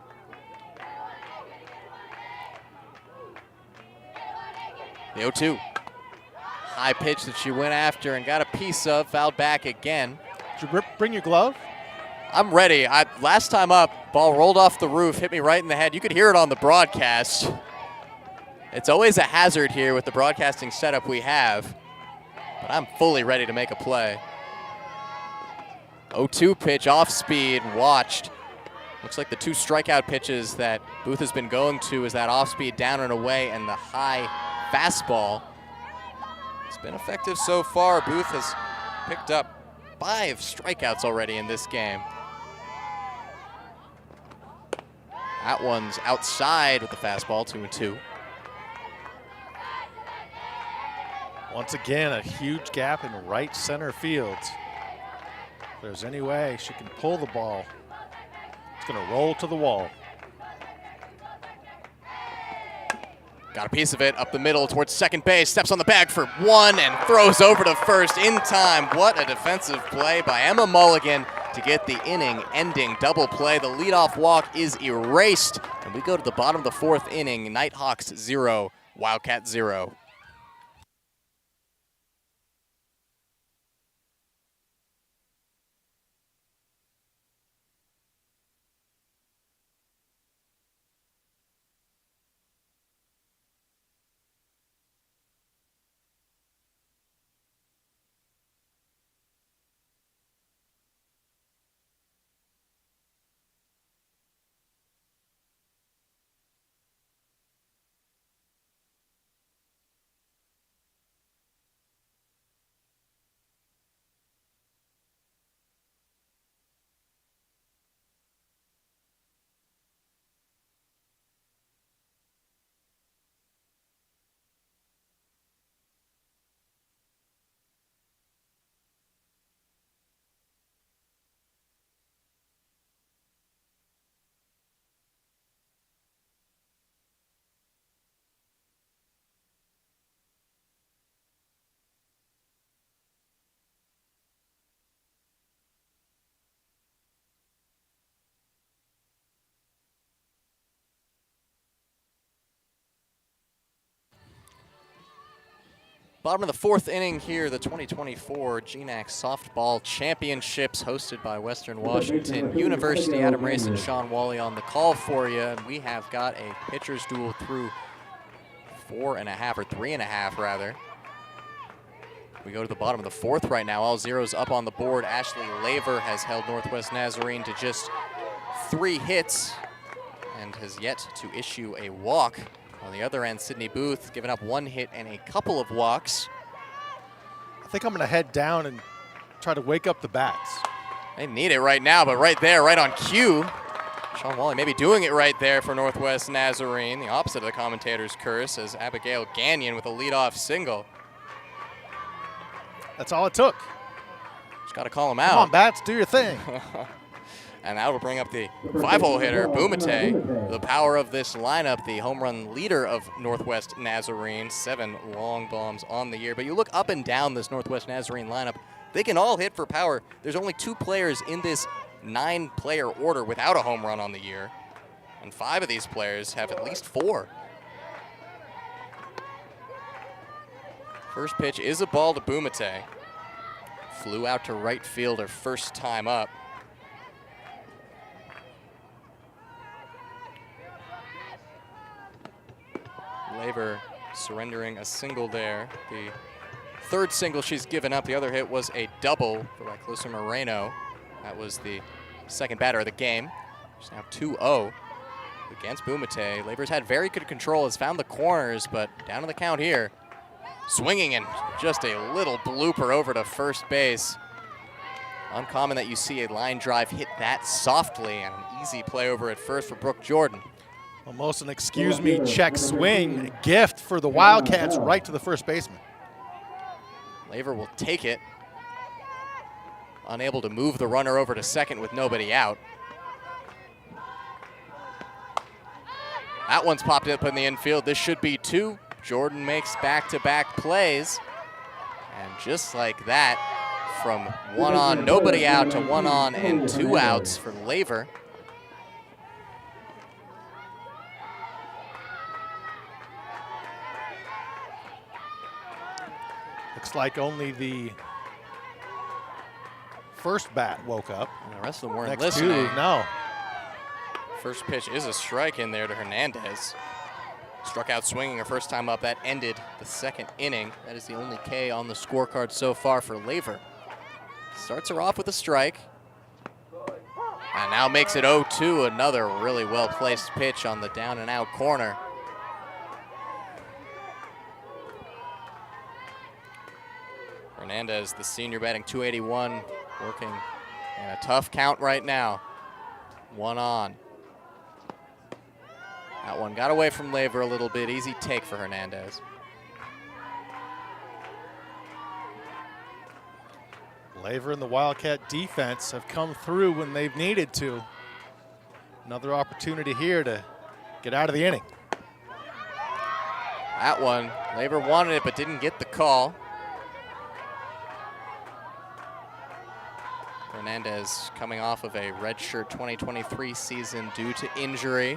The 0-2. High pitch that she went after and got a piece of, fouled back again. Did you bring your glove? I'm ready. Last time up, ball rolled off the roof, hit me right in the head. You could hear it on the broadcast. It's always a hazard here with the broadcasting setup we have, but I'm fully ready to make a play. 0-2 pitch, off speed, watched. Looks like the 2 strikeout pitches that Booth has been going to is that off speed down and away and the high fastball. It's been effective so far. Booth has picked up 5 strikeouts already in this game. That one's outside with the fastball, 2-2. Once again, a huge gap in right center field. If there's any way she can pull the ball, it's going to roll to the wall. Got a piece of it up the middle towards second base, steps on the bag for 1 and throws over to first in time. What a defensive play by Emma Mulligan to get the inning-ending double play. The leadoff walk is erased, and we go to the bottom of the 4th inning. Nighthawks 0, Wildcats 0. Bottom of the fourth inning here, the 2024 GNAC Softball Championships hosted by Western Washington University. Adam Race and Sean Wally on the call for you. And we have got a pitcher's duel through 4.5, or 3.5 rather. We go to the bottom of the fourth right now. All zeros up on the board. Ashley Laver has held Northwest Nazarene to just 3 hits and has yet to issue a walk. On the other end, Sydney Booth giving up 1 hit and a couple of walks. I think I'm going to head down and try to wake up the bats. They need it right now, but right there, right on cue. Sean Wally maybe doing it right there for Northwest Nazarene. The opposite of the commentator's curse as Abigail Gagnon with a leadoff single. That's all it took. Just got to call him out. Come on, bats, do your thing. And that will bring up the 5-hole hitter, Bumate. The power of this lineup, the home run leader of Northwest Nazarene. 7 long bombs on the year. But you look up and down this Northwest Nazarene lineup, they can all hit for power. There's only 2 players in this 9-player order without a home run on the year. And 5 of these players have at least 4. First pitch is a ball to Bumate. Flew out to right field her first time up. Laver surrendering a single there. The 3rd single she's given up. The other hit was a double for Clarissa Moreno. That was the 2nd batter of the game. She's now 2-0 against Bumate. Laver's had very good control, has found the corners, but down to the count here. Swinging and just a little blooper over to first base. Uncommon that you see a line drive hit that softly, and an easy play over at first for Brooke Jordan. Almost an excuse me check swing gift for the Wildcats right to the first baseman. Laver will take it. Unable to move the runner over to second with nobody out. That one's popped up in the infield. This should be 2. Jordan makes back-to-back plays. And just like that, from 1 on, nobody out to 1 on and 2 outs for Laver. Looks like only the first bat woke up. And the rest of them weren't Next listening. 2, no. First pitch is a strike in there to Hernandez. Struck out swinging her first time up. That ended the 2nd inning. That is the only K on the scorecard so far for Laver. Starts her off with a strike. And now makes it 0-2. Another really well-placed pitch on the down and out corner. Hernandez, the senior, batting .281, working in a tough count right now. 1 on. That one got away from Laver a little bit. Easy take for Hernandez. Laver and the Wildcat defense have come through when they've needed to. Another opportunity here to get out of the inning. That one, Laver wanted it but didn't get the call. Hernandez coming off of a redshirt 2023 season due to injury.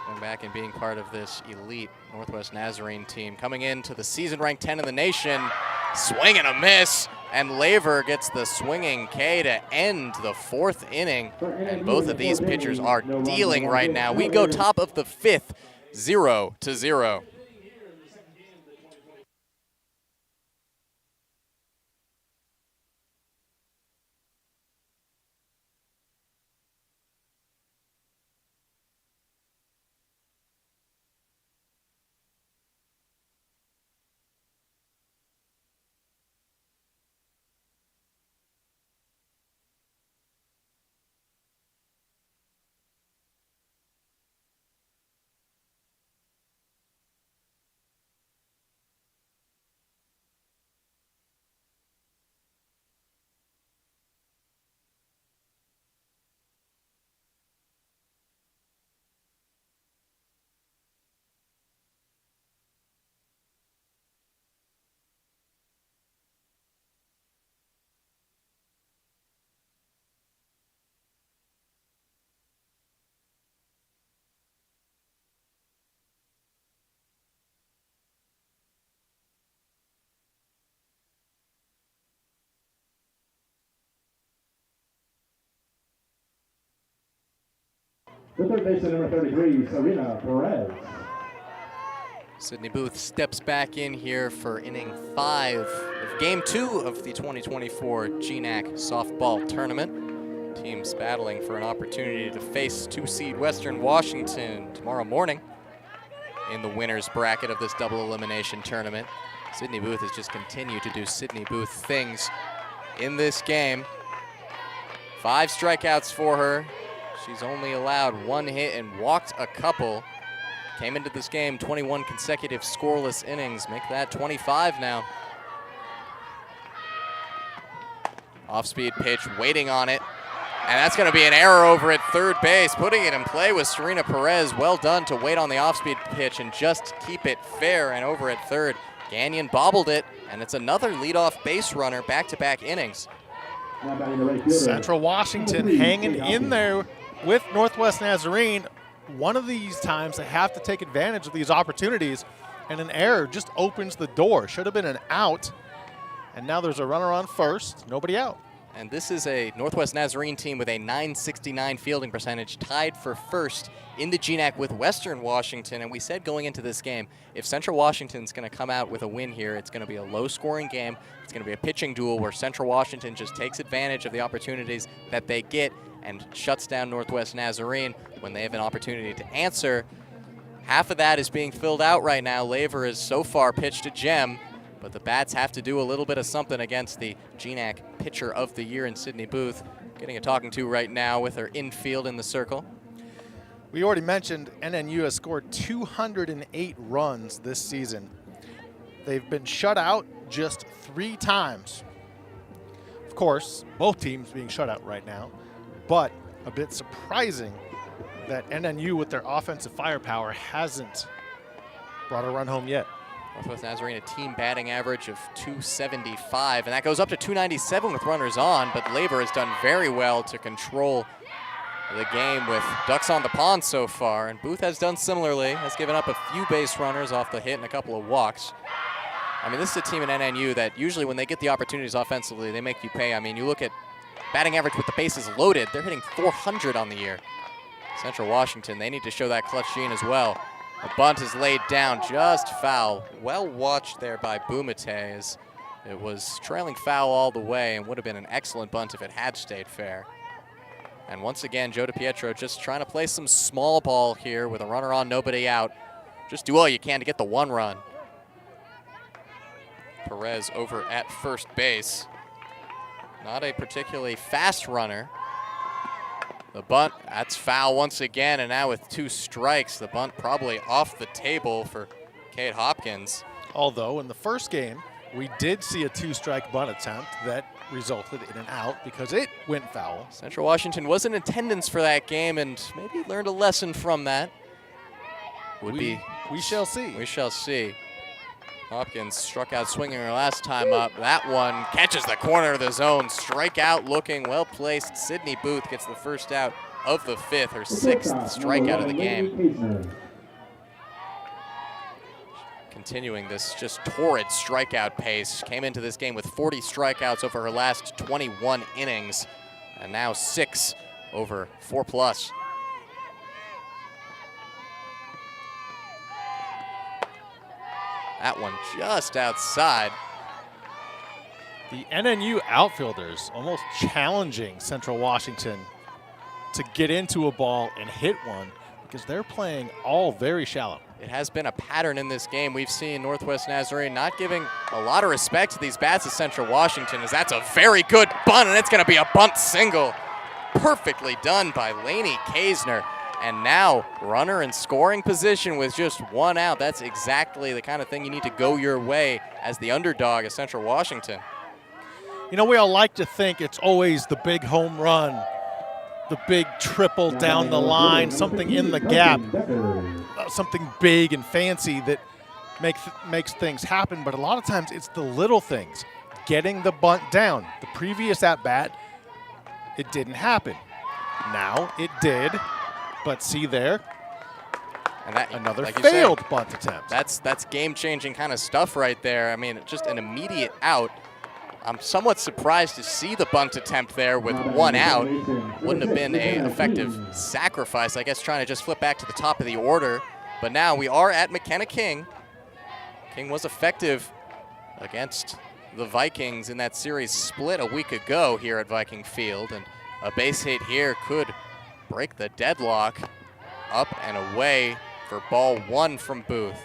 Going back and being part of this elite Northwest Nazarene team. Coming into the season ranked 10 in the nation. Swing and a miss. And Laver gets the swinging K to end the 4th inning. And both of these pitchers are dealing right now. We go top of the 5th, 0-0. The third baseman, number 33, Serena Perez. Sydney Booth steps back in here for inning 5 of Game 2 of the 2024 GNAC softball tournament. Teams battling for an opportunity to face 2-seed Western Washington tomorrow morning in the winner's bracket of this double elimination tournament. Sydney Booth has just continued to do Sydney Booth things in this game. 5 strikeouts for her. She's only allowed 1 hit and walked a couple. Came into this game 21 consecutive scoreless innings. Make that 25 now. Off-speed pitch, waiting on it. And that's going to be an error over at third base. Putting it in play with Serena Perez. Well done to wait on the off-speed pitch and just keep it fair. And over at third, Gagnon bobbled it. And it's another leadoff base runner, back-to-back innings. Central Washington hanging in there with Northwest Nazarene. One of these times they have to take advantage of these opportunities, and an error just opens the door. Should have been an out, and now there's a runner on first, nobody out. And this is a Northwest Nazarene team with a .969 fielding percentage, tied for first in the GNAC with Western Washington. And we said going into this game, if Central Washington's going to come out with a win here, it's going to be a low-scoring game. It's going to be a pitching duel where Central Washington just takes advantage of the opportunities that they get and shuts down Northwest Nazarene when they have an opportunity to answer. Half of that is being filled out right now. Laver has so far pitched a gem, but the Bats have to do a little bit of something against the GNAC Pitcher of the Year in Sydney Booth. Getting a talking to right now with her infield in the circle. We already mentioned NNU has scored 208 runs this season. They've been shut out just 3 times. Of course, both teams being shut out right now, but a bit surprising that NNU with their offensive firepower hasn't brought a run home yet. Northwest Nazarene, a team batting average of .275, and that goes up to .297 with runners on, but Laver has done very well to control the game with ducks on the pond so far, and Booth has done similarly, has given up a few base runners off the hit and a couple of walks. I mean, this is a team in NNU that usually when they get the opportunities offensively, they make you pay. I mean, you look at batting average with the bases loaded, they're hitting .400 on the year. Central Washington, they need to show that clutch gene as well. The bunt is laid down, just foul. Well watched there by Bumate, as it was trailing foul all the way and would have been an excellent bunt if it had stayed fair. And once again, Joe DiPietro just trying to play some small ball here with a runner on, nobody out. Just do all you can to get the 1 run. Perez over at first base. Not a particularly fast runner. The bunt, that's foul once again, and now with 2 strikes, the bunt probably off the table for Kate Hopkins. Although in the first game, we did see a 2-strike bunt attempt that resulted in an out because it went foul. Central Washington was in attendance for that game and maybe learned a lesson from that. We shall see. We shall see. Hopkins struck out swinging her last time up. That one catches the corner of the zone. Strikeout looking, well placed. Sydney Booth gets the first out of the 5th, her 6th strikeout of the game. Continuing this just torrid strikeout pace. Came into this game with 40 strikeouts over her last 21 innings, and now 6 over 4+. That one just outside. The NNU outfielders almost challenging Central Washington to get into a ball and hit one because they're playing all very shallow. It has been a pattern in this game. We've seen Northwest Nazarene not giving a lot of respect to these bats of Central Washington, as that's a very good bunt, and it's going to be a bunt single. Perfectly done by Lainey Kaisner. And now runner in scoring position with just 1 out. That's exactly the kind of thing you need to go your way as the underdog of Central Washington. You know, we all like to think it's always the big home run, the big triple down the line, something in the gap, something big and fancy that makes things happen. But a lot of times it's the little things, getting the bunt down. The previous at-bat, it didn't happen. Now it did. But see there, and that, another like failed bunt attempt. That's game-changing kind of stuff right there. I mean, just an immediate out I'm somewhat surprised to see the bunt attempt there with one out. Wouldn't have been an effective sacrifice, I guess, trying to just flip back to the top of the order. But now we are at McKenna King. King was effective against the Vikings in that series split a week ago here at Viking Field, and a base hit here could break the deadlock. Up and away for ball one from Booth.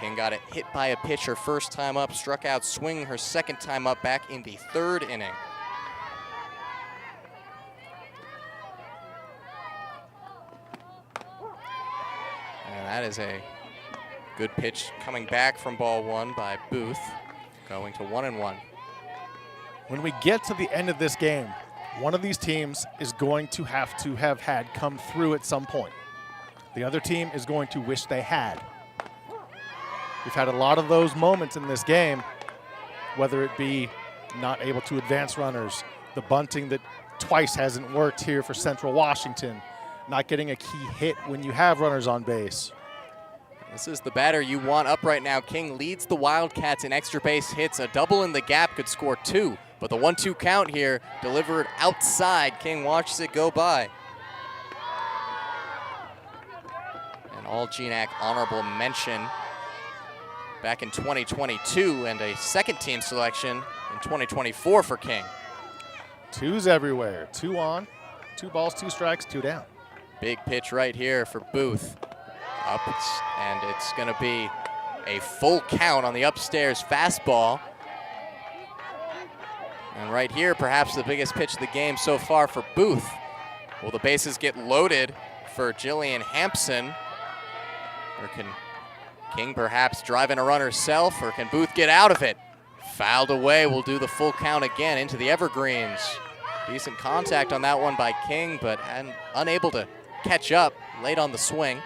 King got it hit by a pitcher first time up, struck out swinging her second time up back in the third inning. And that is a good pitch coming back from ball one by Booth, going to 1-1. When we get to the end of this game, one of these teams is going to have had come through at some point. The other team is going to wish they had. We've had a lot of those moments in this game, whether it be not able to advance runners, the bunting that twice hasn't worked here for Central Washington, not getting a key hit when you have runners on base. This is the batter you want up right now. King leads the Wildcats in extra base hits. A double in the gap could score 2, but the 1-2 count here delivered outside. King watches it go by. An all GNAC honorable mention back in 2022 and a second team selection in 2024 for King. 2s everywhere. 2 on, 2 balls, 2 strikes, 2 down. Big pitch right here for Booth. Up, and it's going to be a full count on the upstairs fastball. And right here, perhaps the biggest pitch of the game so far for Booth. Will the bases get loaded for Jillian Hampson? Or can King perhaps drive in a runner herself, or can Booth get out of it? Fouled away, will do the full count again into the evergreens. Decent contact on that one by King, but unable to catch up late on the swing.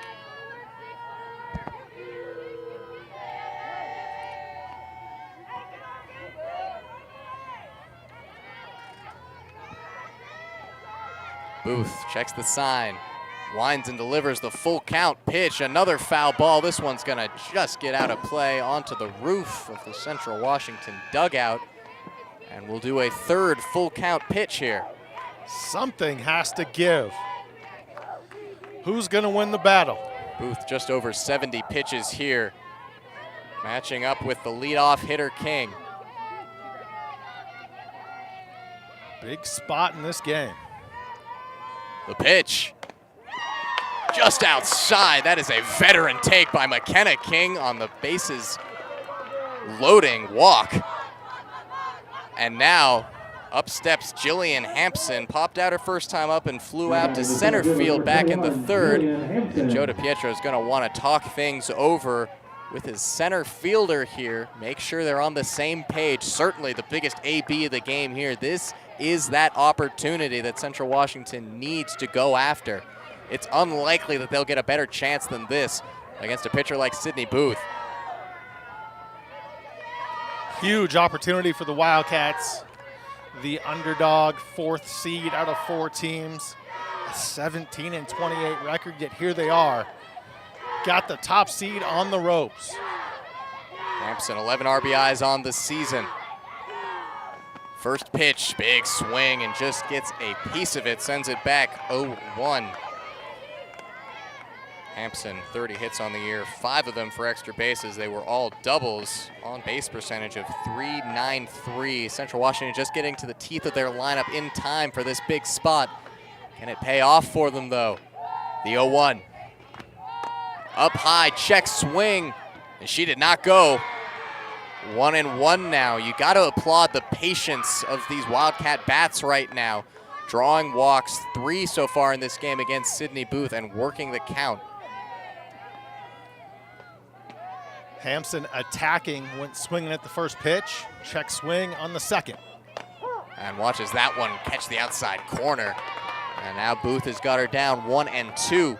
Booth checks the sign, winds and delivers the full count pitch. Another foul ball. This one's gonna just get out of play onto the roof of the Central Washington dugout. And we'll do a third full count pitch here. Something has to give. Who's gonna win the battle? Booth just over 70 pitches here, matching up with the leadoff hitter King. Big spot in this game. The pitch, just outside. That is a veteran take by McKenna King on the bases loading walk. And now up steps Jillian Hampson, popped out her first time up and flew out to center field back in the third. And Joe DiPietro is gonna wanna talk things over with his center fielder here. Make sure they're on the same page. Certainly the biggest AB of the game here. This is that opportunity that Central Washington needs to go after. It's unlikely that they'll get a better chance than this against a pitcher like Sydney Booth. Huge opportunity for the Wildcats. The underdog, 4th seed out of 4 teams. A 17-28 record, yet here they are. Got the top seed on the ropes. Hampson, 11 RBIs on the season. First pitch, big swing, and just gets a piece of it, sends it back 0-1. Hampson, 30 hits on the year, 5 of them for extra bases. They were all doubles, on base percentage of .393. Central Washington just getting to the teeth of their lineup in time for this big spot. Can it pay off for them though? The 0-1. Up high, check swing, and she did not go. 1-1 now. You got to applaud the patience of these Wildcat bats right now. Drawing walks, 3 so far in this game against Sydney Booth and working the count. Hampson attacking, went swinging at the first pitch. Check swing on the second. And watches that one catch the outside corner. And now Booth has got her down 1-2.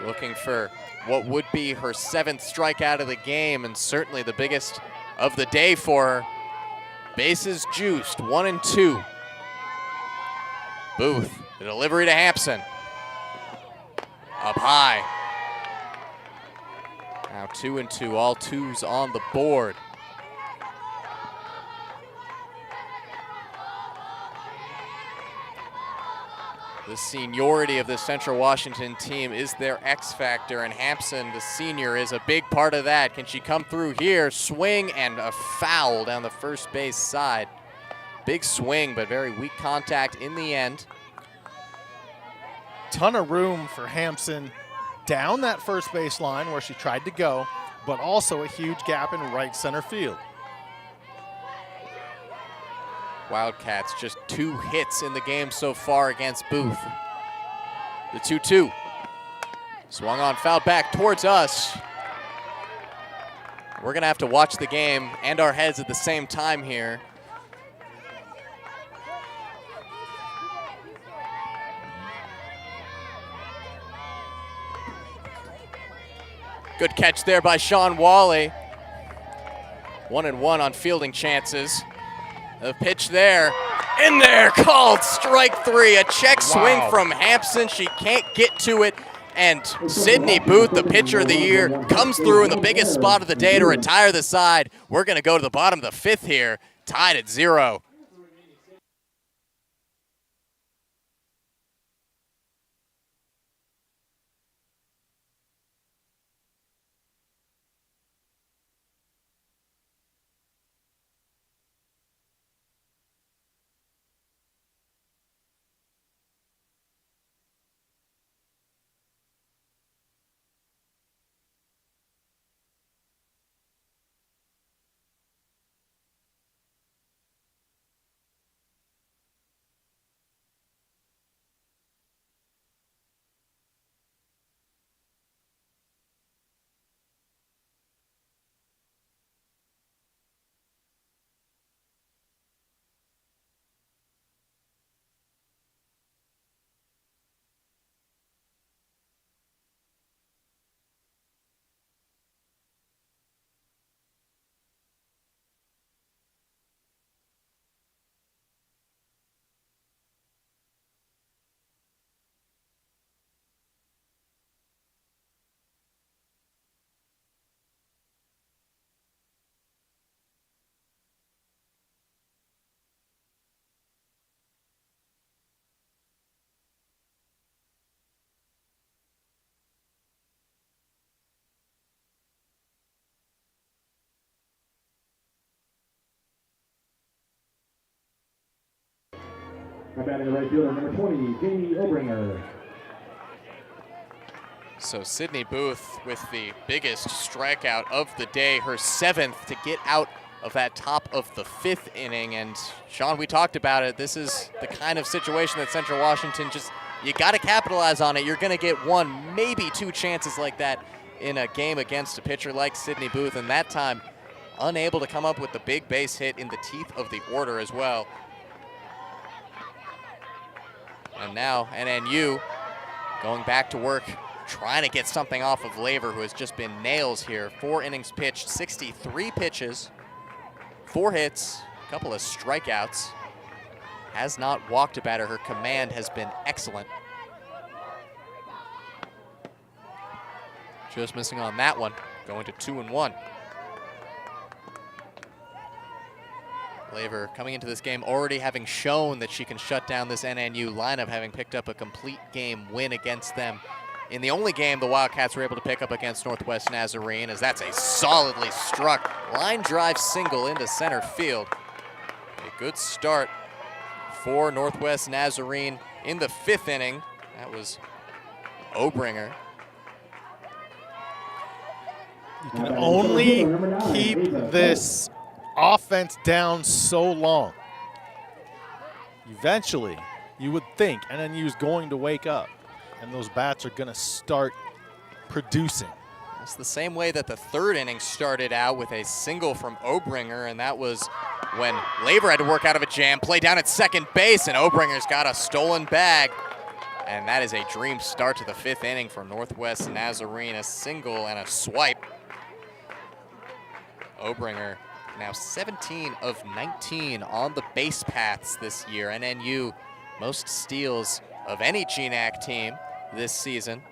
Looking for what would be her 7th strikeout of the game, and certainly the biggest of the day for her. Bases juiced, 1-2. Booth, the delivery to Hampson. Up high. Now 2-2, all 2s on the board. The seniority of the Central Washington team is their X factor, and Hampson, the senior, is a big part of that. Can she come through here? Swing and a foul down the first base side. Big swing, but very weak contact in the end. Ton of room for Hampson down that first base line where she tried to go, but also a huge gap in right center field. Wildcats just 2 hits in the game so far against Booth. The 2-2. Swung on, foul back towards us. We're gonna have to watch the game and our heads at the same time here. Good catch there by Sean Wally. 1-1 on fielding chances. The pitch there, in there, called strike 3. A check swing from Hampson. She can't get to it. And Sydney Booth, the pitcher of the year, comes through in the biggest spot of the day to retire the side. We're going to go to the bottom of the 5th here, tied at 0. Now batting the right fielder, number 20, Jamie Obringer. So Sydney Booth with the biggest strikeout of the day, her 7th to get out of that top of the 5th inning. And Sean, we talked about it. This is the kind of situation that Central Washington you got to capitalize on it. You're going to get 1, maybe 2 chances like that in a game against a pitcher like Sydney Booth. And that time, unable to come up with the big base hit in the teeth of the order as well. And now NNU going back to work, trying to get something off of Laver, who has just been nails here. 4 innings pitched, 63 pitches, 4 hits, a couple of strikeouts. Has not walked a batter. Her command has been excellent. Just missing on that one, going to 2-1. Laver coming into this game already having shown that she can shut down this NNU lineup, having picked up a complete game win against them in the only game the Wildcats were able to pick up against Northwest Nazarene, as that's a solidly struck line drive single into center field. A good start for Northwest Nazarene in the 5th inning. That was Obringer. You can only keep this offense down so long. Eventually, you would think NNU's going to wake up and those bats are going to start producing. It's the same way that the 3rd inning started out, with a single from Obringer, and that was when Laver had to work out of a jam, play down at second base, and Obringer's got a stolen bag. And that is a dream start to the 5th inning for Northwest Nazarene, a single and a swipe. Obringer now 17 of 19 on the base paths this year. NNU, most steals of any GNAC team this season.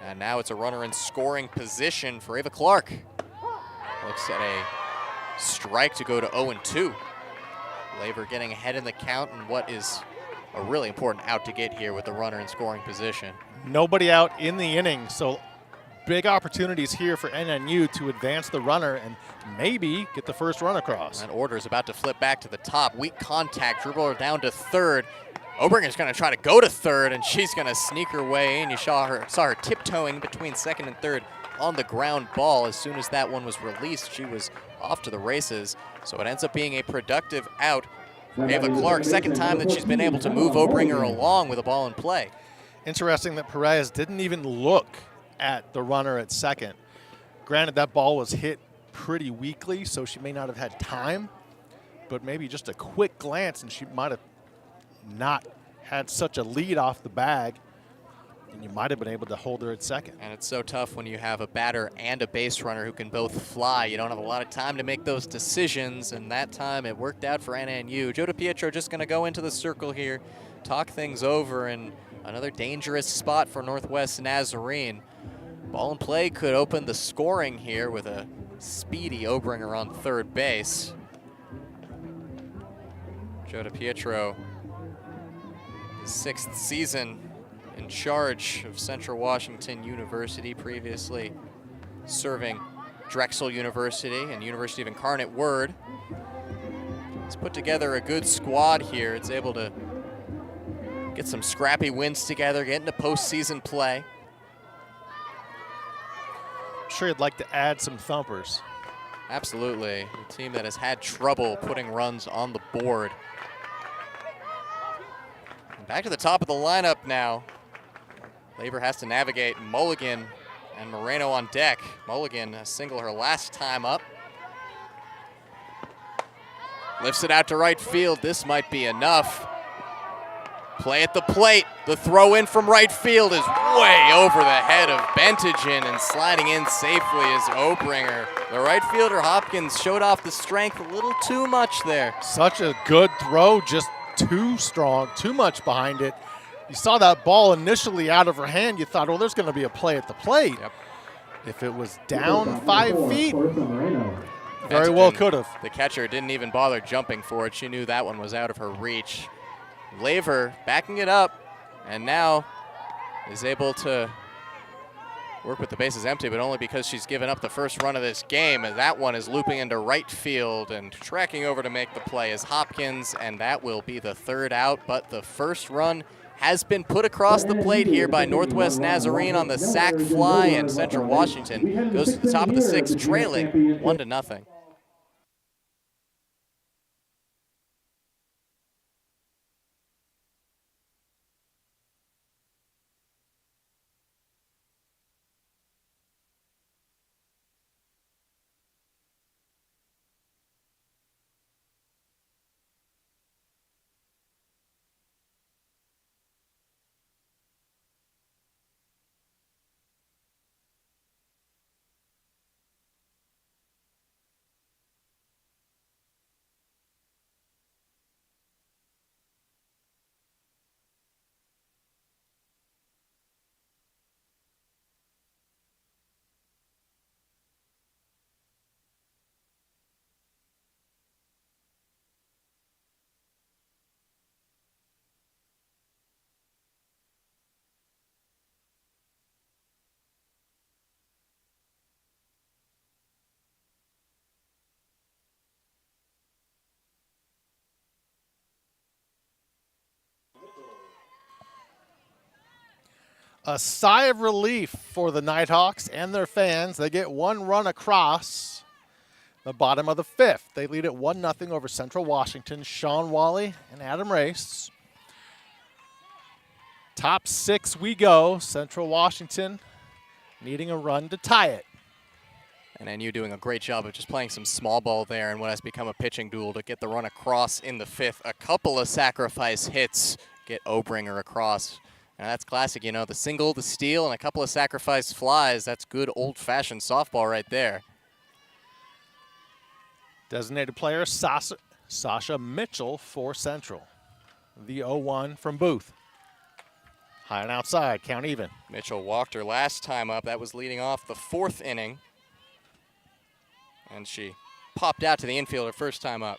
And now it's a runner in scoring position for Ava Clark. Looks at a strike to go to 0-2. Laver getting ahead in the count, and what is a really important out to get here with the runner in scoring position. Nobody out in the inning, so big opportunities here for NNU to advance the runner and maybe get the first run across. That order is about to flip back to the top. Weak contact, dribble her down to third. Obringer's going to try to go to third, and she's going to sneak her way in. You saw her tiptoeing between second and third on the ground ball. As soon as that one was released, she was off to the races. So it ends up being a productive out. Ava Clark, second time that she's been able to move Obringer along with a ball in play. Interesting that Perez didn't even look at the runner at second. Granted, that ball was hit pretty weakly, so she may not have had time, but maybe just a quick glance and she might have not had such a lead off the bag, and you might have been able to hold her at second. And it's so tough when you have a batter and a base runner who can both fly. You don't have a lot of time to make those decisions, and that time it worked out for NNU. Joe DiPietro just going to go into the circle here, talk things over, and another dangerous spot for Northwest Nazarene. Ball in play could open the scoring here with a speedy Obringer on third base. Joe DiPietro, his 6th season in charge of Central Washington University, previously serving Drexel University and University of Incarnate Word. He's put together a good squad here. It's able to get some scrappy wins together, get into postseason play. I'm sure you'd like to add some thumpers. Absolutely. A team that has had trouble putting runs on the board. And back to the top of the lineup now. Laver has to navigate Mulligan and Moreno on deck. Mulligan a single her last time up. Lifts it out to right field. This might be enough. Play at the plate. The throw in from right field is way over the head of Bentigen, and sliding in safely is Obringer. The right fielder Hopkins showed off the strength a little too much there. Such a good throw, just too strong, too much behind it. You saw that ball initially out of her hand, you thought, oh, there's going to be a play at the plate. Yep. If it was down 5 feet, Bentigen, very well could have. The catcher didn't even bother jumping for it. She knew that one was out of her reach. Laver backing it up, and now is able to work with the bases empty, but only because she's given up the first run of this game, and that one is looping into right field, and tracking over to make the play is Hopkins, and that will be the third out, but the first run has been put across the plate here by Northwest Nazarene on the sac fly, and Central Washington goes to the top of the 6th, trailing 1-0. A sigh of relief for the Nighthawks and their fans. They get one run across the bottom of the 5th. They lead it 1-0 over Central Washington. Sean Wally and Adam Race. Top 6 we go. Central Washington needing a run to tie it. And NU doing a great job of just playing some small ball there in what has become a pitching duel to get the run across in the 5th. A couple of sacrifice hits get Obringer across. And that's classic, you know, the single, the steal, and a couple of sacrifice flies. That's good old-fashioned softball right there. Designated player Sasha Mitchell for Central. The 0-1 from Booth. High and outside, count even. Mitchell walked her last time up. That was leading off the 4th inning. And she popped out to the infield her first time up.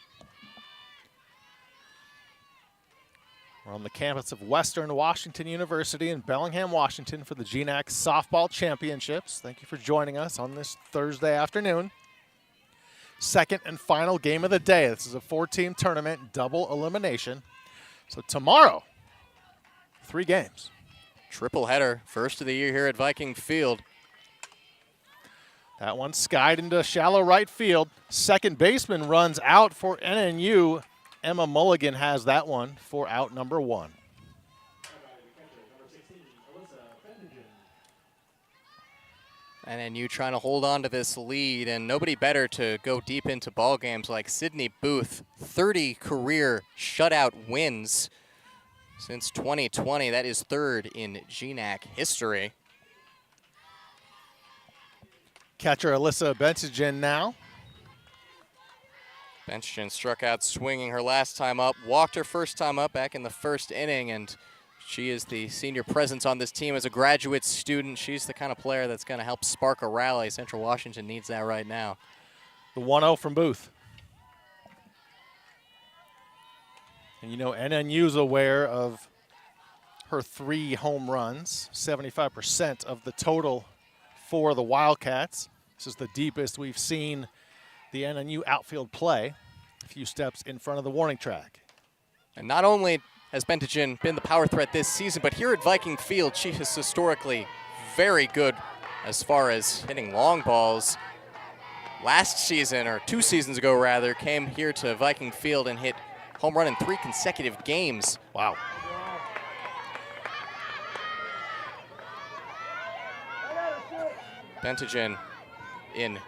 We're on the campus of Western Washington University in Bellingham, Washington for the GNAC Softball Championships. Thank you for joining us on this Thursday afternoon. Second and final game of the day. This is a 4-team tournament, double elimination. So tomorrow, 3 games. Triple header, first of the year here at Viking Field. That one skied into shallow right field. Second baseman runs out for NNU. Emma Mulligan has that one for out number 1. NNU trying to hold on to this lead, and nobody better to go deep into ball games like Sydney Booth. 30 career shutout wins since 2020. That is 3rd in GNAC history. Catcher Alyssa Bentigen now. Bentigen struck out swinging her last time up, walked her first time up back in the first inning, and she is the senior presence on this team as a graduate student. She's the kind of player that's going to help spark a rally. Central Washington needs that right now. The 1-0 from Booth. And you know NNU's aware of her 3 home runs, 75% of the total for the Wildcats. This is the deepest we've seen the NNU outfield play, a few steps in front of the warning track. And not only has Bentigen been the power threat this season, but here at Viking Field, she is historically very good as far as hitting long balls. Last season, or 2 seasons ago rather, came here to Viking Field and hit home run in 3 consecutive games. Wow. Bentigen in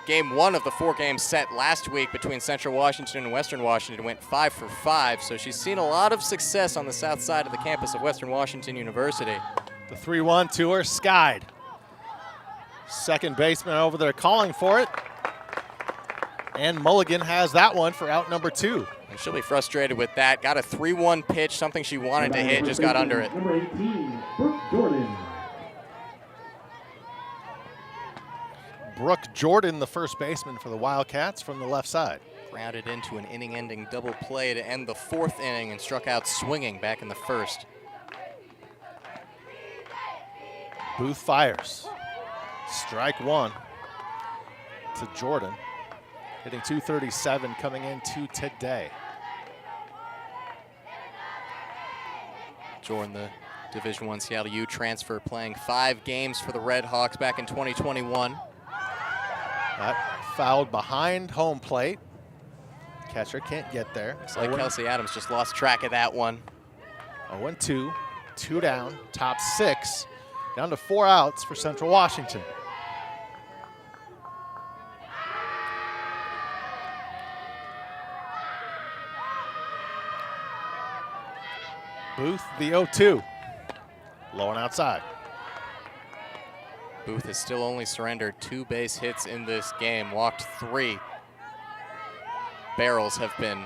Game 1 of the 4 games set last week between Central Washington and Western Washington went 5 for 5, so she's seen a lot of success on the south side of the campus of Western Washington University. The 3-1 to her, skied. Second baseman over there calling for it. And Mulligan has that one for out number 2. And she'll be frustrated with that. Got a 3-1 pitch, something she wanted to hit, just got under it. Number 18, Brooke Jordan. Brooke Jordan, the first baseman for the Wildcats from the left side. Grounded into an inning-ending double play to end the 4th inning and struck out swinging back in the 1st. Booth fires. Strike 1 to Jordan. Hitting .237 coming into today. Jordan, the Division I Seattle U transfer, playing 5 games for the Red Hawks back in 2021. That fouled behind home plate. Catcher can't get there. Looks like Kelsey Adams just lost track of that one. 0-2, 2 down, top 6, down to 4 outs for Central Washington. Booth, the 0-2, low and outside. Booth has still only surrendered 2 base hits in this game, walked 3. Barrels have been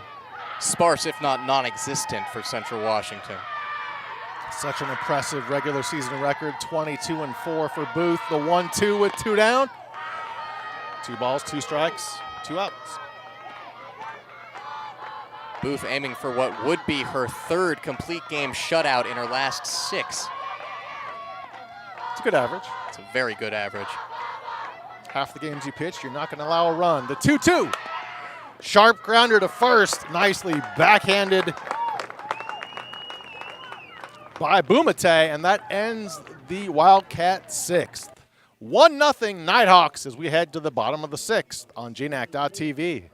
sparse, if not non-existent, for Central Washington. Such an impressive regular season record, 22-4 for Booth. The 1-2 with 2 down. 2 balls, 2 strikes, 2 outs. Booth aiming for what would be her 3rd complete game shutout in her last 6. It's a good average. It's a very good average. Half the games you pitched, you're not going to allow a run. The 2-2. Sharp grounder to first. Nicely backhanded by Bumate, and that ends the Wildcat 6th. 1-0 Nighthawks as we head to the bottom of the 6th on GNAC.TV.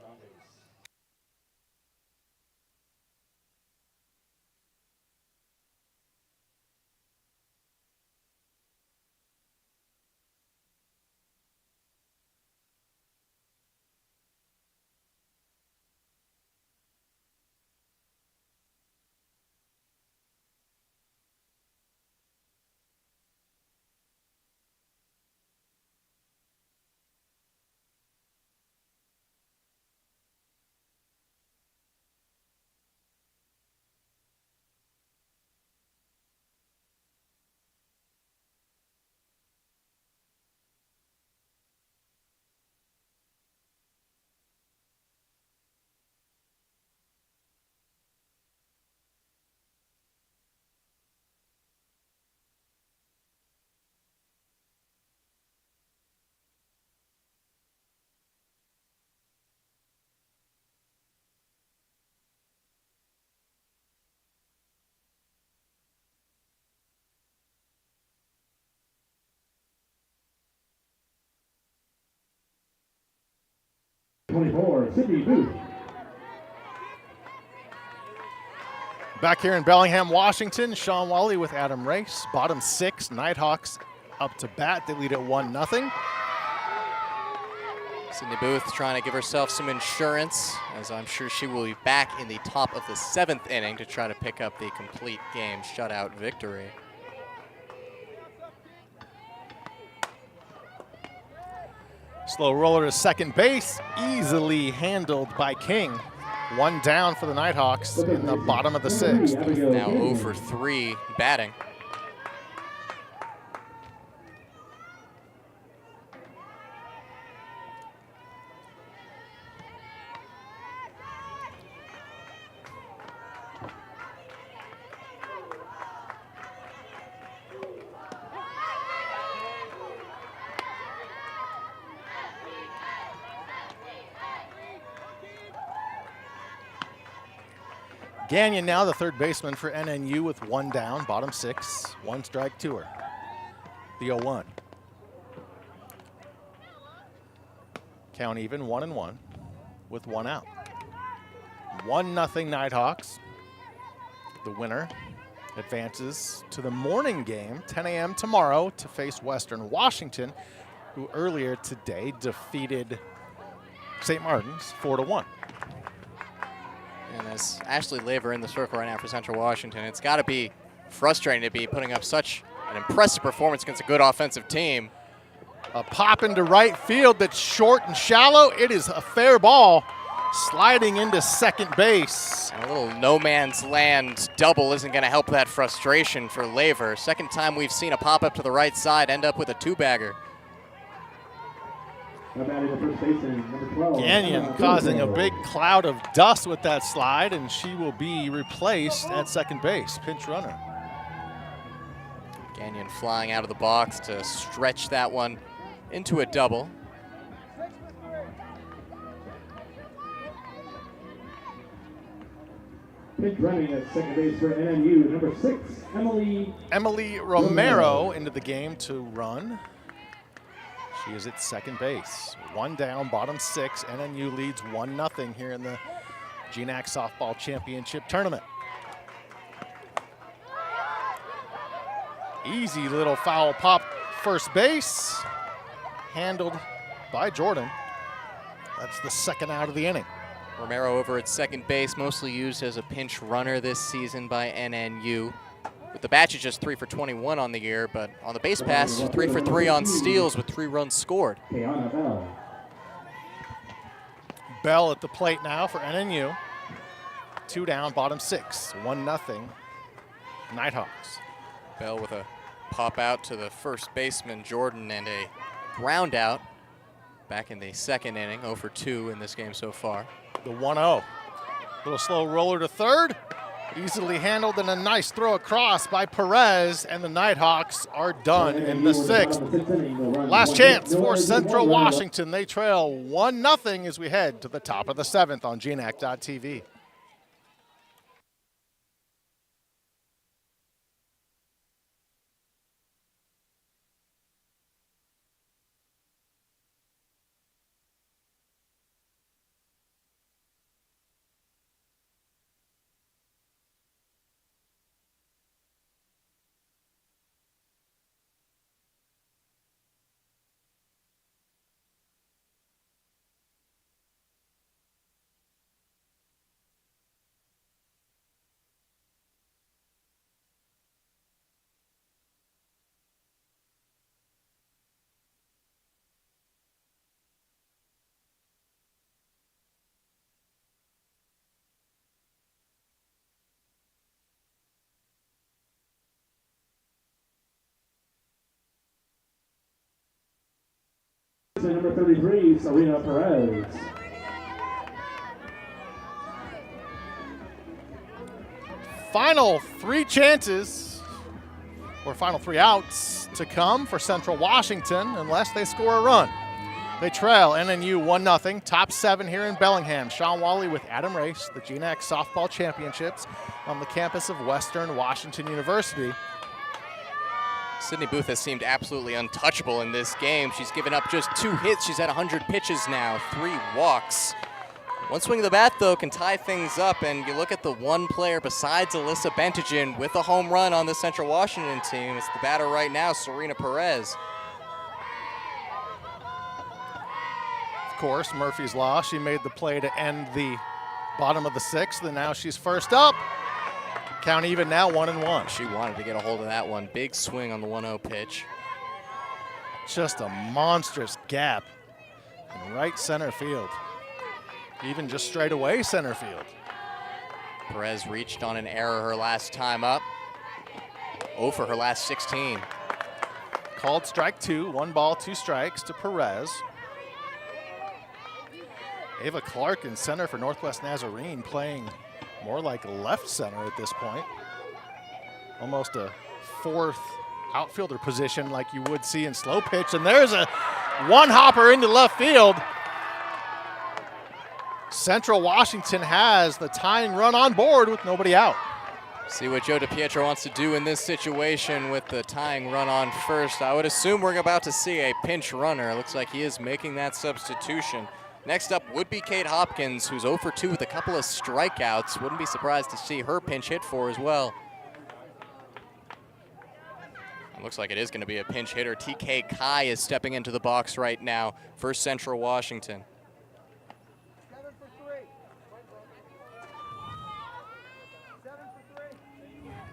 24, Sydney Booth. Back here in Bellingham, Washington, Sean Wally with Adam Race. Bottom 6, Nighthawks up to bat. They lead at 1-0. Sydney Booth trying to give herself some insurance, as I'm sure she will be back in the top of the 7th inning to try to pick up the complete game shutout victory. Slow roller to second base, easily handled by King. 1 down for the Nighthawks in the bottom of the 6th. Now 0 for 3 batting. Gagnon now the third baseman for NNU with 1 down, bottom 6, 1 strike to her. The 0-1. Count even, 1-1 with 1 out. 1-0 Nighthawks. The winner advances to the morning game, 10 a.m. tomorrow, to face Western Washington, who earlier today defeated St. Martin's 4-1. And as Ashley Laver in the circle right now for Central Washington, it's got to be frustrating to be putting up such an impressive performance against a good offensive team. A pop into right field that's short and shallow. It is a fair ball sliding into second base. And a little no man's land double isn't going to help that frustration for Laver. Second time we've seen a pop up to the right side end up with a 2-bagger. Gagnon causing a big cloud of dust with that slide, and she will be replaced at second base, pinch runner. Gagnon flying out of the box to stretch that one into a double. Pinch running at second base for NNU, number 6, Emily Romero into the game to run. She is at second base. 1 down, bottom 6. NNU leads 1-0 here in the GNAC Softball Championship Tournament. Easy little foul pop first base. Handled by Jordan. That's the 2nd out of the inning. Romero over at second base, mostly used as a pinch runner this season by NNU. With the batch, it's just 3 for 21 on the year, but on the base pass, 3 for 3 on steals with 3 runs scored. Bell at the plate now for NNU. 2 down, bottom 6, 1-0 Nighthawks. Bell with a pop out to the first baseman, Jordan, and a ground out back in the 2nd inning, 0 for 2 in this game so far. The 1-0. Little slow roller to third. Easily handled, and a nice throw across by Perez, and the Nighthawks are done in the 6th. Last chance for Central Washington. They trail 1-0 as we head to the top of the 7th on GNAC.TV. Number 33, Serena Perez. Final 3 chances, or final 3 outs to come for Central Washington unless they score a run. They trail NNU 1-0, top 7 here in Bellingham. Sean Wally with Adam Race, the GNAC Softball Championships on the campus of Western Washington University. Sydney Booth has seemed absolutely untouchable in this game. She's given up just 2 hits. She's had 100 pitches now, 3 walks. One swing of the bat, though, can tie things up, and you look at the one player besides Alyssa Bentigen with a home run on the Central Washington team. It's the batter right now, Serena Perez. Of course, Murphy's Law. She made the play to end the bottom of the 6th, and now she's first up. Count even now, 1-1. She wanted to get a hold of that one. Big swing on the 1-0 pitch. Just a monstrous gap in right center field. Even just straight away center field. Perez reached on an error her last time up. 0 for her last 16. Called strike 2, 1 ball, 2 strikes to Perez. Ava Clark in center for Northwest Nazarene, playing more like left center at this point. Almost a 4th outfielder position like you would see in slow pitch. And there's a one-hopper into left field. Central Washington has the tying run on board with nobody out. See what Joe DiPietro wants to do in this situation with the tying run on first. I would assume we're about to see a pinch runner. It looks like he is making that substitution. Next up would be Kate Hopkins, who's 0 for 2 with a couple of strikeouts. Wouldn't be surprised to see her pinch hit for as well. It looks like it is going to be a pinch hitter. TK Kai is stepping into the box right now for Central Washington.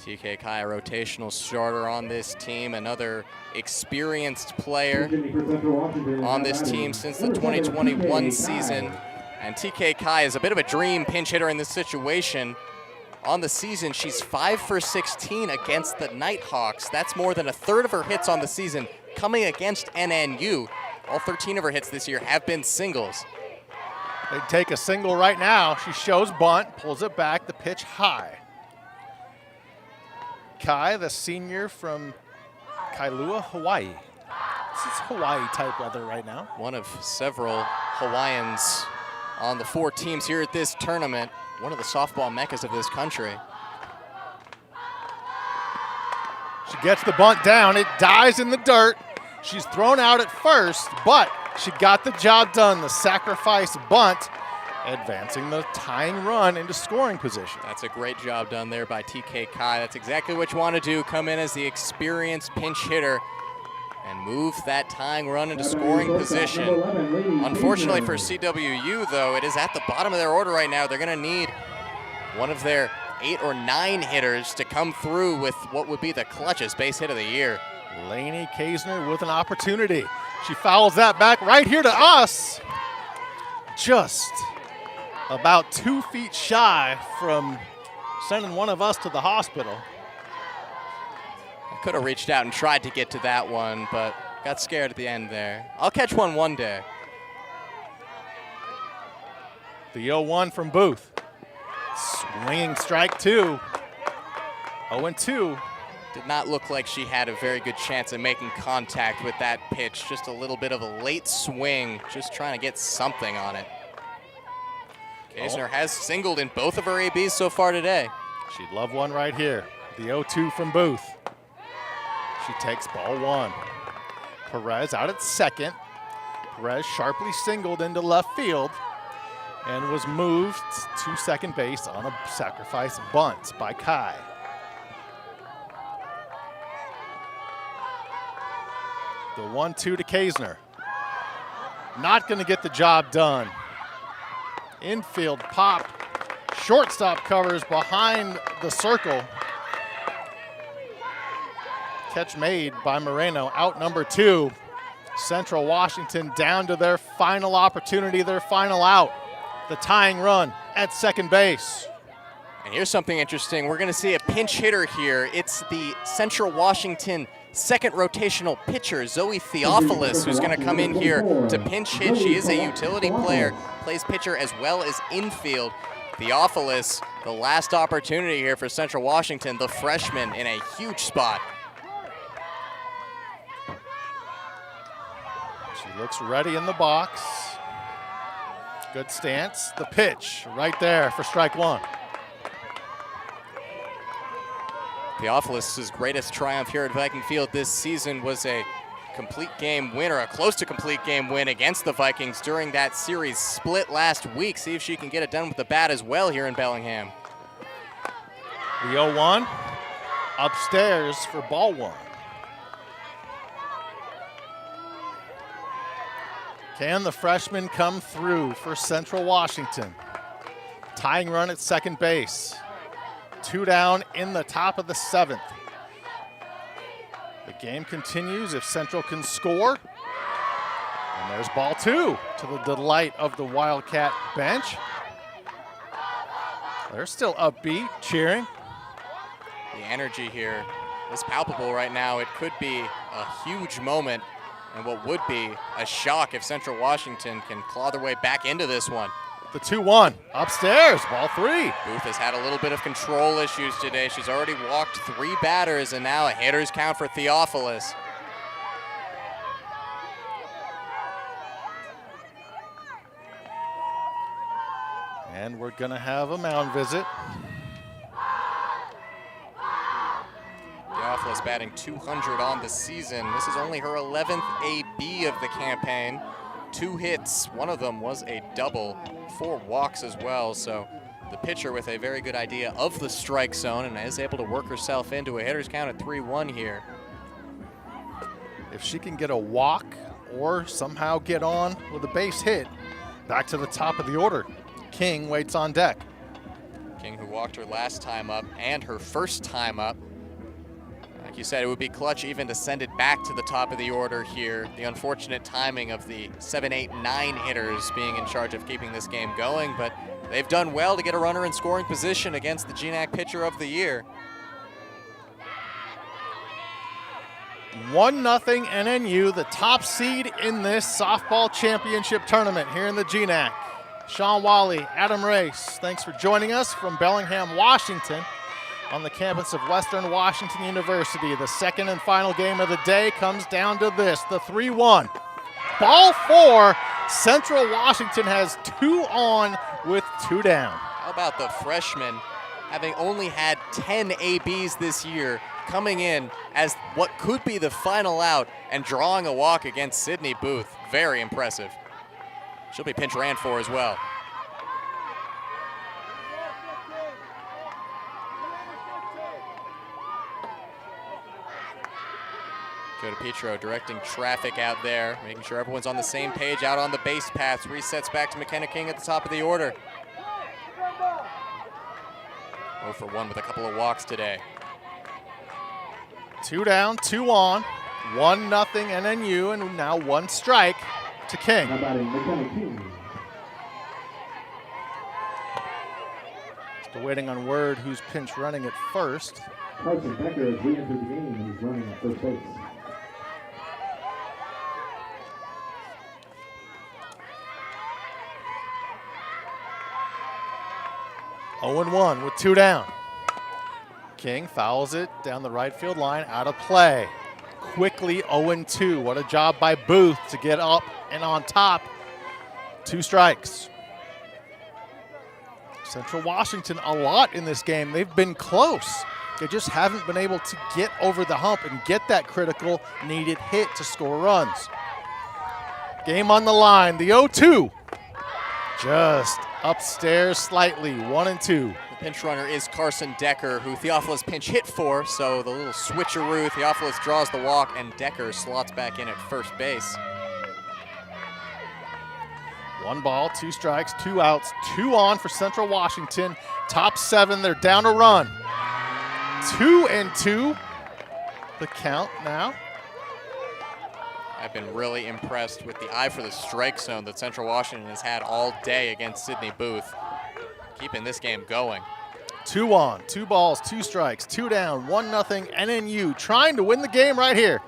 TK Kai, a rotational starter on this team, another experienced player on this team since the 2021 season. And TK Kai is a bit of a dream pinch hitter in this situation. On the season, she's 5 for 16 against the Nighthawks. That's more than 1/3 of her hits on the season coming against NNU. All 13 of her hits this year have been singles. They take a single right now. She shows bunt, pulls it back, the pitch high. Kai, the senior from Kailua, Hawaii. This is Hawaii-type weather right now. One of several Hawaiians on the 4 teams here at this tournament. One of the softball meccas of this country. She gets the bunt down. It dies in the dirt. She's thrown out at first, but she got the job done. The sacrifice bunt, advancing the tying run into scoring position. That's a great job done there by TK Kai. That's exactly what you want to do. Come in as the experienced pinch hitter and move that tying run into scoring position. Unfortunately for CWU, though, it is at the bottom of their order right now. They're going to need one of their 8 or 9 hitters to come through with what would be the clutchest base hit of the year. Lainey Kaisner with an opportunity. She fouls that back right here to us. Just about 2 feet shy from sending one of us to the hospital. I could have reached out and tried to get to that one, but got scared at the end there. I'll catch one day. The 0-1 from Booth. Swinging strike 2. 0-2. Did not look like she had a very good chance of making contact with that pitch. Just a little bit of a late swing, just trying to get something on it. Kaisner has singled in both of her ABs so far today. She'd love one right here. The 0-2 from Booth. She takes ball 1. Perez out at second. Perez sharply singled into left field and was moved to second base on a sacrifice bunt by Kai. The 1-2 to Kaisner. Not going to get the job done. Infield pop. Shortstop covers behind the circle. Catch made by Moreno, out number 2. Central Washington down to their final opportunity, their final out. The tying run at second base. And here's something interesting. We're going to see a pinch hitter here. It's the Central Washington second rotational pitcher, Zoe Theophilus, who's going to come in here to pinch hit. She is a utility player, plays pitcher as well as infield. Theophilus, the last opportunity here for Central Washington, the freshman in a huge spot. She looks ready in the box. Good stance. The pitch right there for strike 1. Theophilus' greatest triumph here at Viking Field this season was a complete game win, or a close to complete game win against the Vikings during that series split last week. See if she can get it done with the bat as well here in Bellingham. The 0-1 upstairs for ball one. Can the freshman come through for Central Washington? Tying run at second base. 2 down in the top of the 7th. The game continues if Central can score. And there's ball 2 to the delight of the Wildcat bench. They're still upbeat, cheering. The energy here is palpable right now. It could be a huge moment and what would be a shock if Central Washington can claw their way back into this one. The 2-1 upstairs, ball 3. Booth has had a little bit of control issues today. She's already walked 3 batters, and now a hitter's count for Theophilus. And we're gonna have a mound visit. Theophilus batting .200 on the season. This is only her 11th AB of the campaign. 2 hits, one of them was a double, 4 walks as well. So the pitcher with a very good idea of the strike zone and is able to work herself into a hitter's count at 3-1 here. If she can get a walk or somehow get on with a base hit, back to the top of the order. King waits on deck. King, who walked her last time up and her first time up. Like you said, it would be clutch even to send it back to the top of the order here. The unfortunate timing of the 7, 8, 9 hitters being in charge of keeping this game going, but they've done well to get a runner in scoring position against the GNAC pitcher of the year. 1-0 NNU, the top seed in this softball championship tournament here in the GNAC. Sean Wally, Adam Race, thanks for joining us from Bellingham, Washington, on the campus of Western Washington University. The second and final game of the day comes down to this, the 3-1. Ball 4, Central Washington has 2 on with 2 down. How about the freshman having only had 10 ABs this year, coming in as what could be the final out and drawing a walk against Sydney Booth. Very impressive. She'll be pinch ran for as well. Joe DiPietro directing traffic out there, making sure everyone's on the same page out on the base paths. Resets back to McKenna King at the top of the order. 0 for 1 with a couple of walks today. 2 down, 2 on, 1-0 NNU, and now 1 strike to King. Still waiting on word who's pinch running at first. Carson Becker has re-entered the game and he's running at first base. Oh 1 with 2 down. King fouls it down the right field line, out of play. Quickly 0-2. What a job by Booth to get up and on top. 2 strikes. Central Washington a lot in this game. They've been close. They just haven't been able to get over the hump and get that critical needed hit to score runs. Game on the line, the 0-2. Just upstairs slightly, 1-2. The pinch runner is Carson Decker, who Theophilus pinch hit for, so the little switcheroo, Theophilus draws the walk and Decker slots back in at first base. 1 ball, 2 strikes, 2 outs, 2 on for Central Washington. Top 7, they're down a run. 2-2, the count now. I've been really impressed with the eye for the strike zone that Central Washington has had all day against Sydney Booth, keeping this game going. 2 on, 2 balls, 2 strikes, 2 down, 1-0 NNU, trying to win the game right here.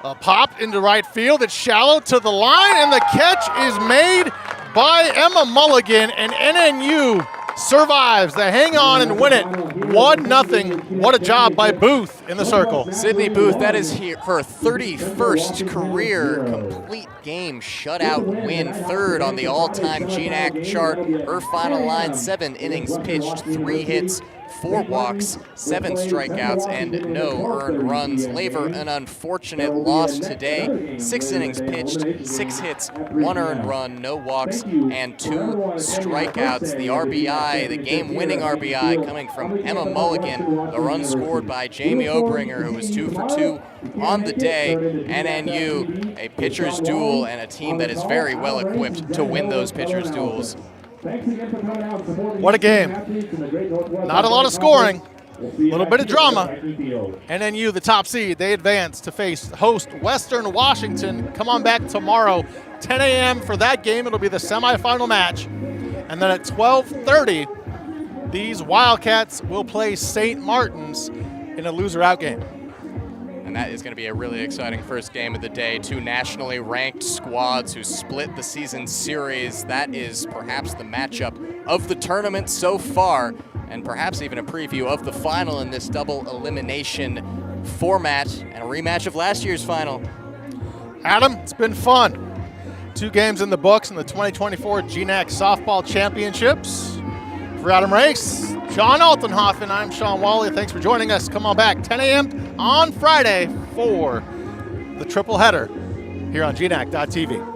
A pop into right field, it's shallow to the line, and the catch is made by Emma Mulligan, and NNU survives. They hang on and win it 1-0. What a job by Booth in the circle. Sydney Booth, that is her 31st career complete game shutout win, 3rd on the all-time GNAC chart. Her final line, 7 innings pitched, 3 hits, 4 walks, 7 strikeouts, and no earned runs. Laver, an unfortunate loss today. 6 innings pitched, 6 hits, 1 earned run, no walks, and 2 strikeouts. The RBI, the game-winning RBI coming from Emma Mulligan. The run scored by Jamie Obringer, who was 2 for 2 on the day. NNU, a pitcher's duel, and a team that is very well equipped to win those pitcher's duels. What a game. Not a lot of scoring. A little bit of drama. NNU, the top seed, they advance to face host Western Washington. Come on back tomorrow, 10 a.m. for that game. It'll be the semifinal match. And then at 12:30, these Wildcats will play St. Martin's in a loser-out game. And that is going to be a really exciting first game of the day. 2 nationally ranked squads who split the season series. That is perhaps the matchup of the tournament so far, and perhaps even a preview of the final in this double elimination format and a rematch of last year's final. Adam, it's been fun. 2 games in the books in the 2024 GNAC Softball Championships. For Adam Rakes, John Altenhofen, I'm Sean Wally. Thanks for joining us. Come on back, 10 a.m. on Friday for the triple header here on GNAC.tv.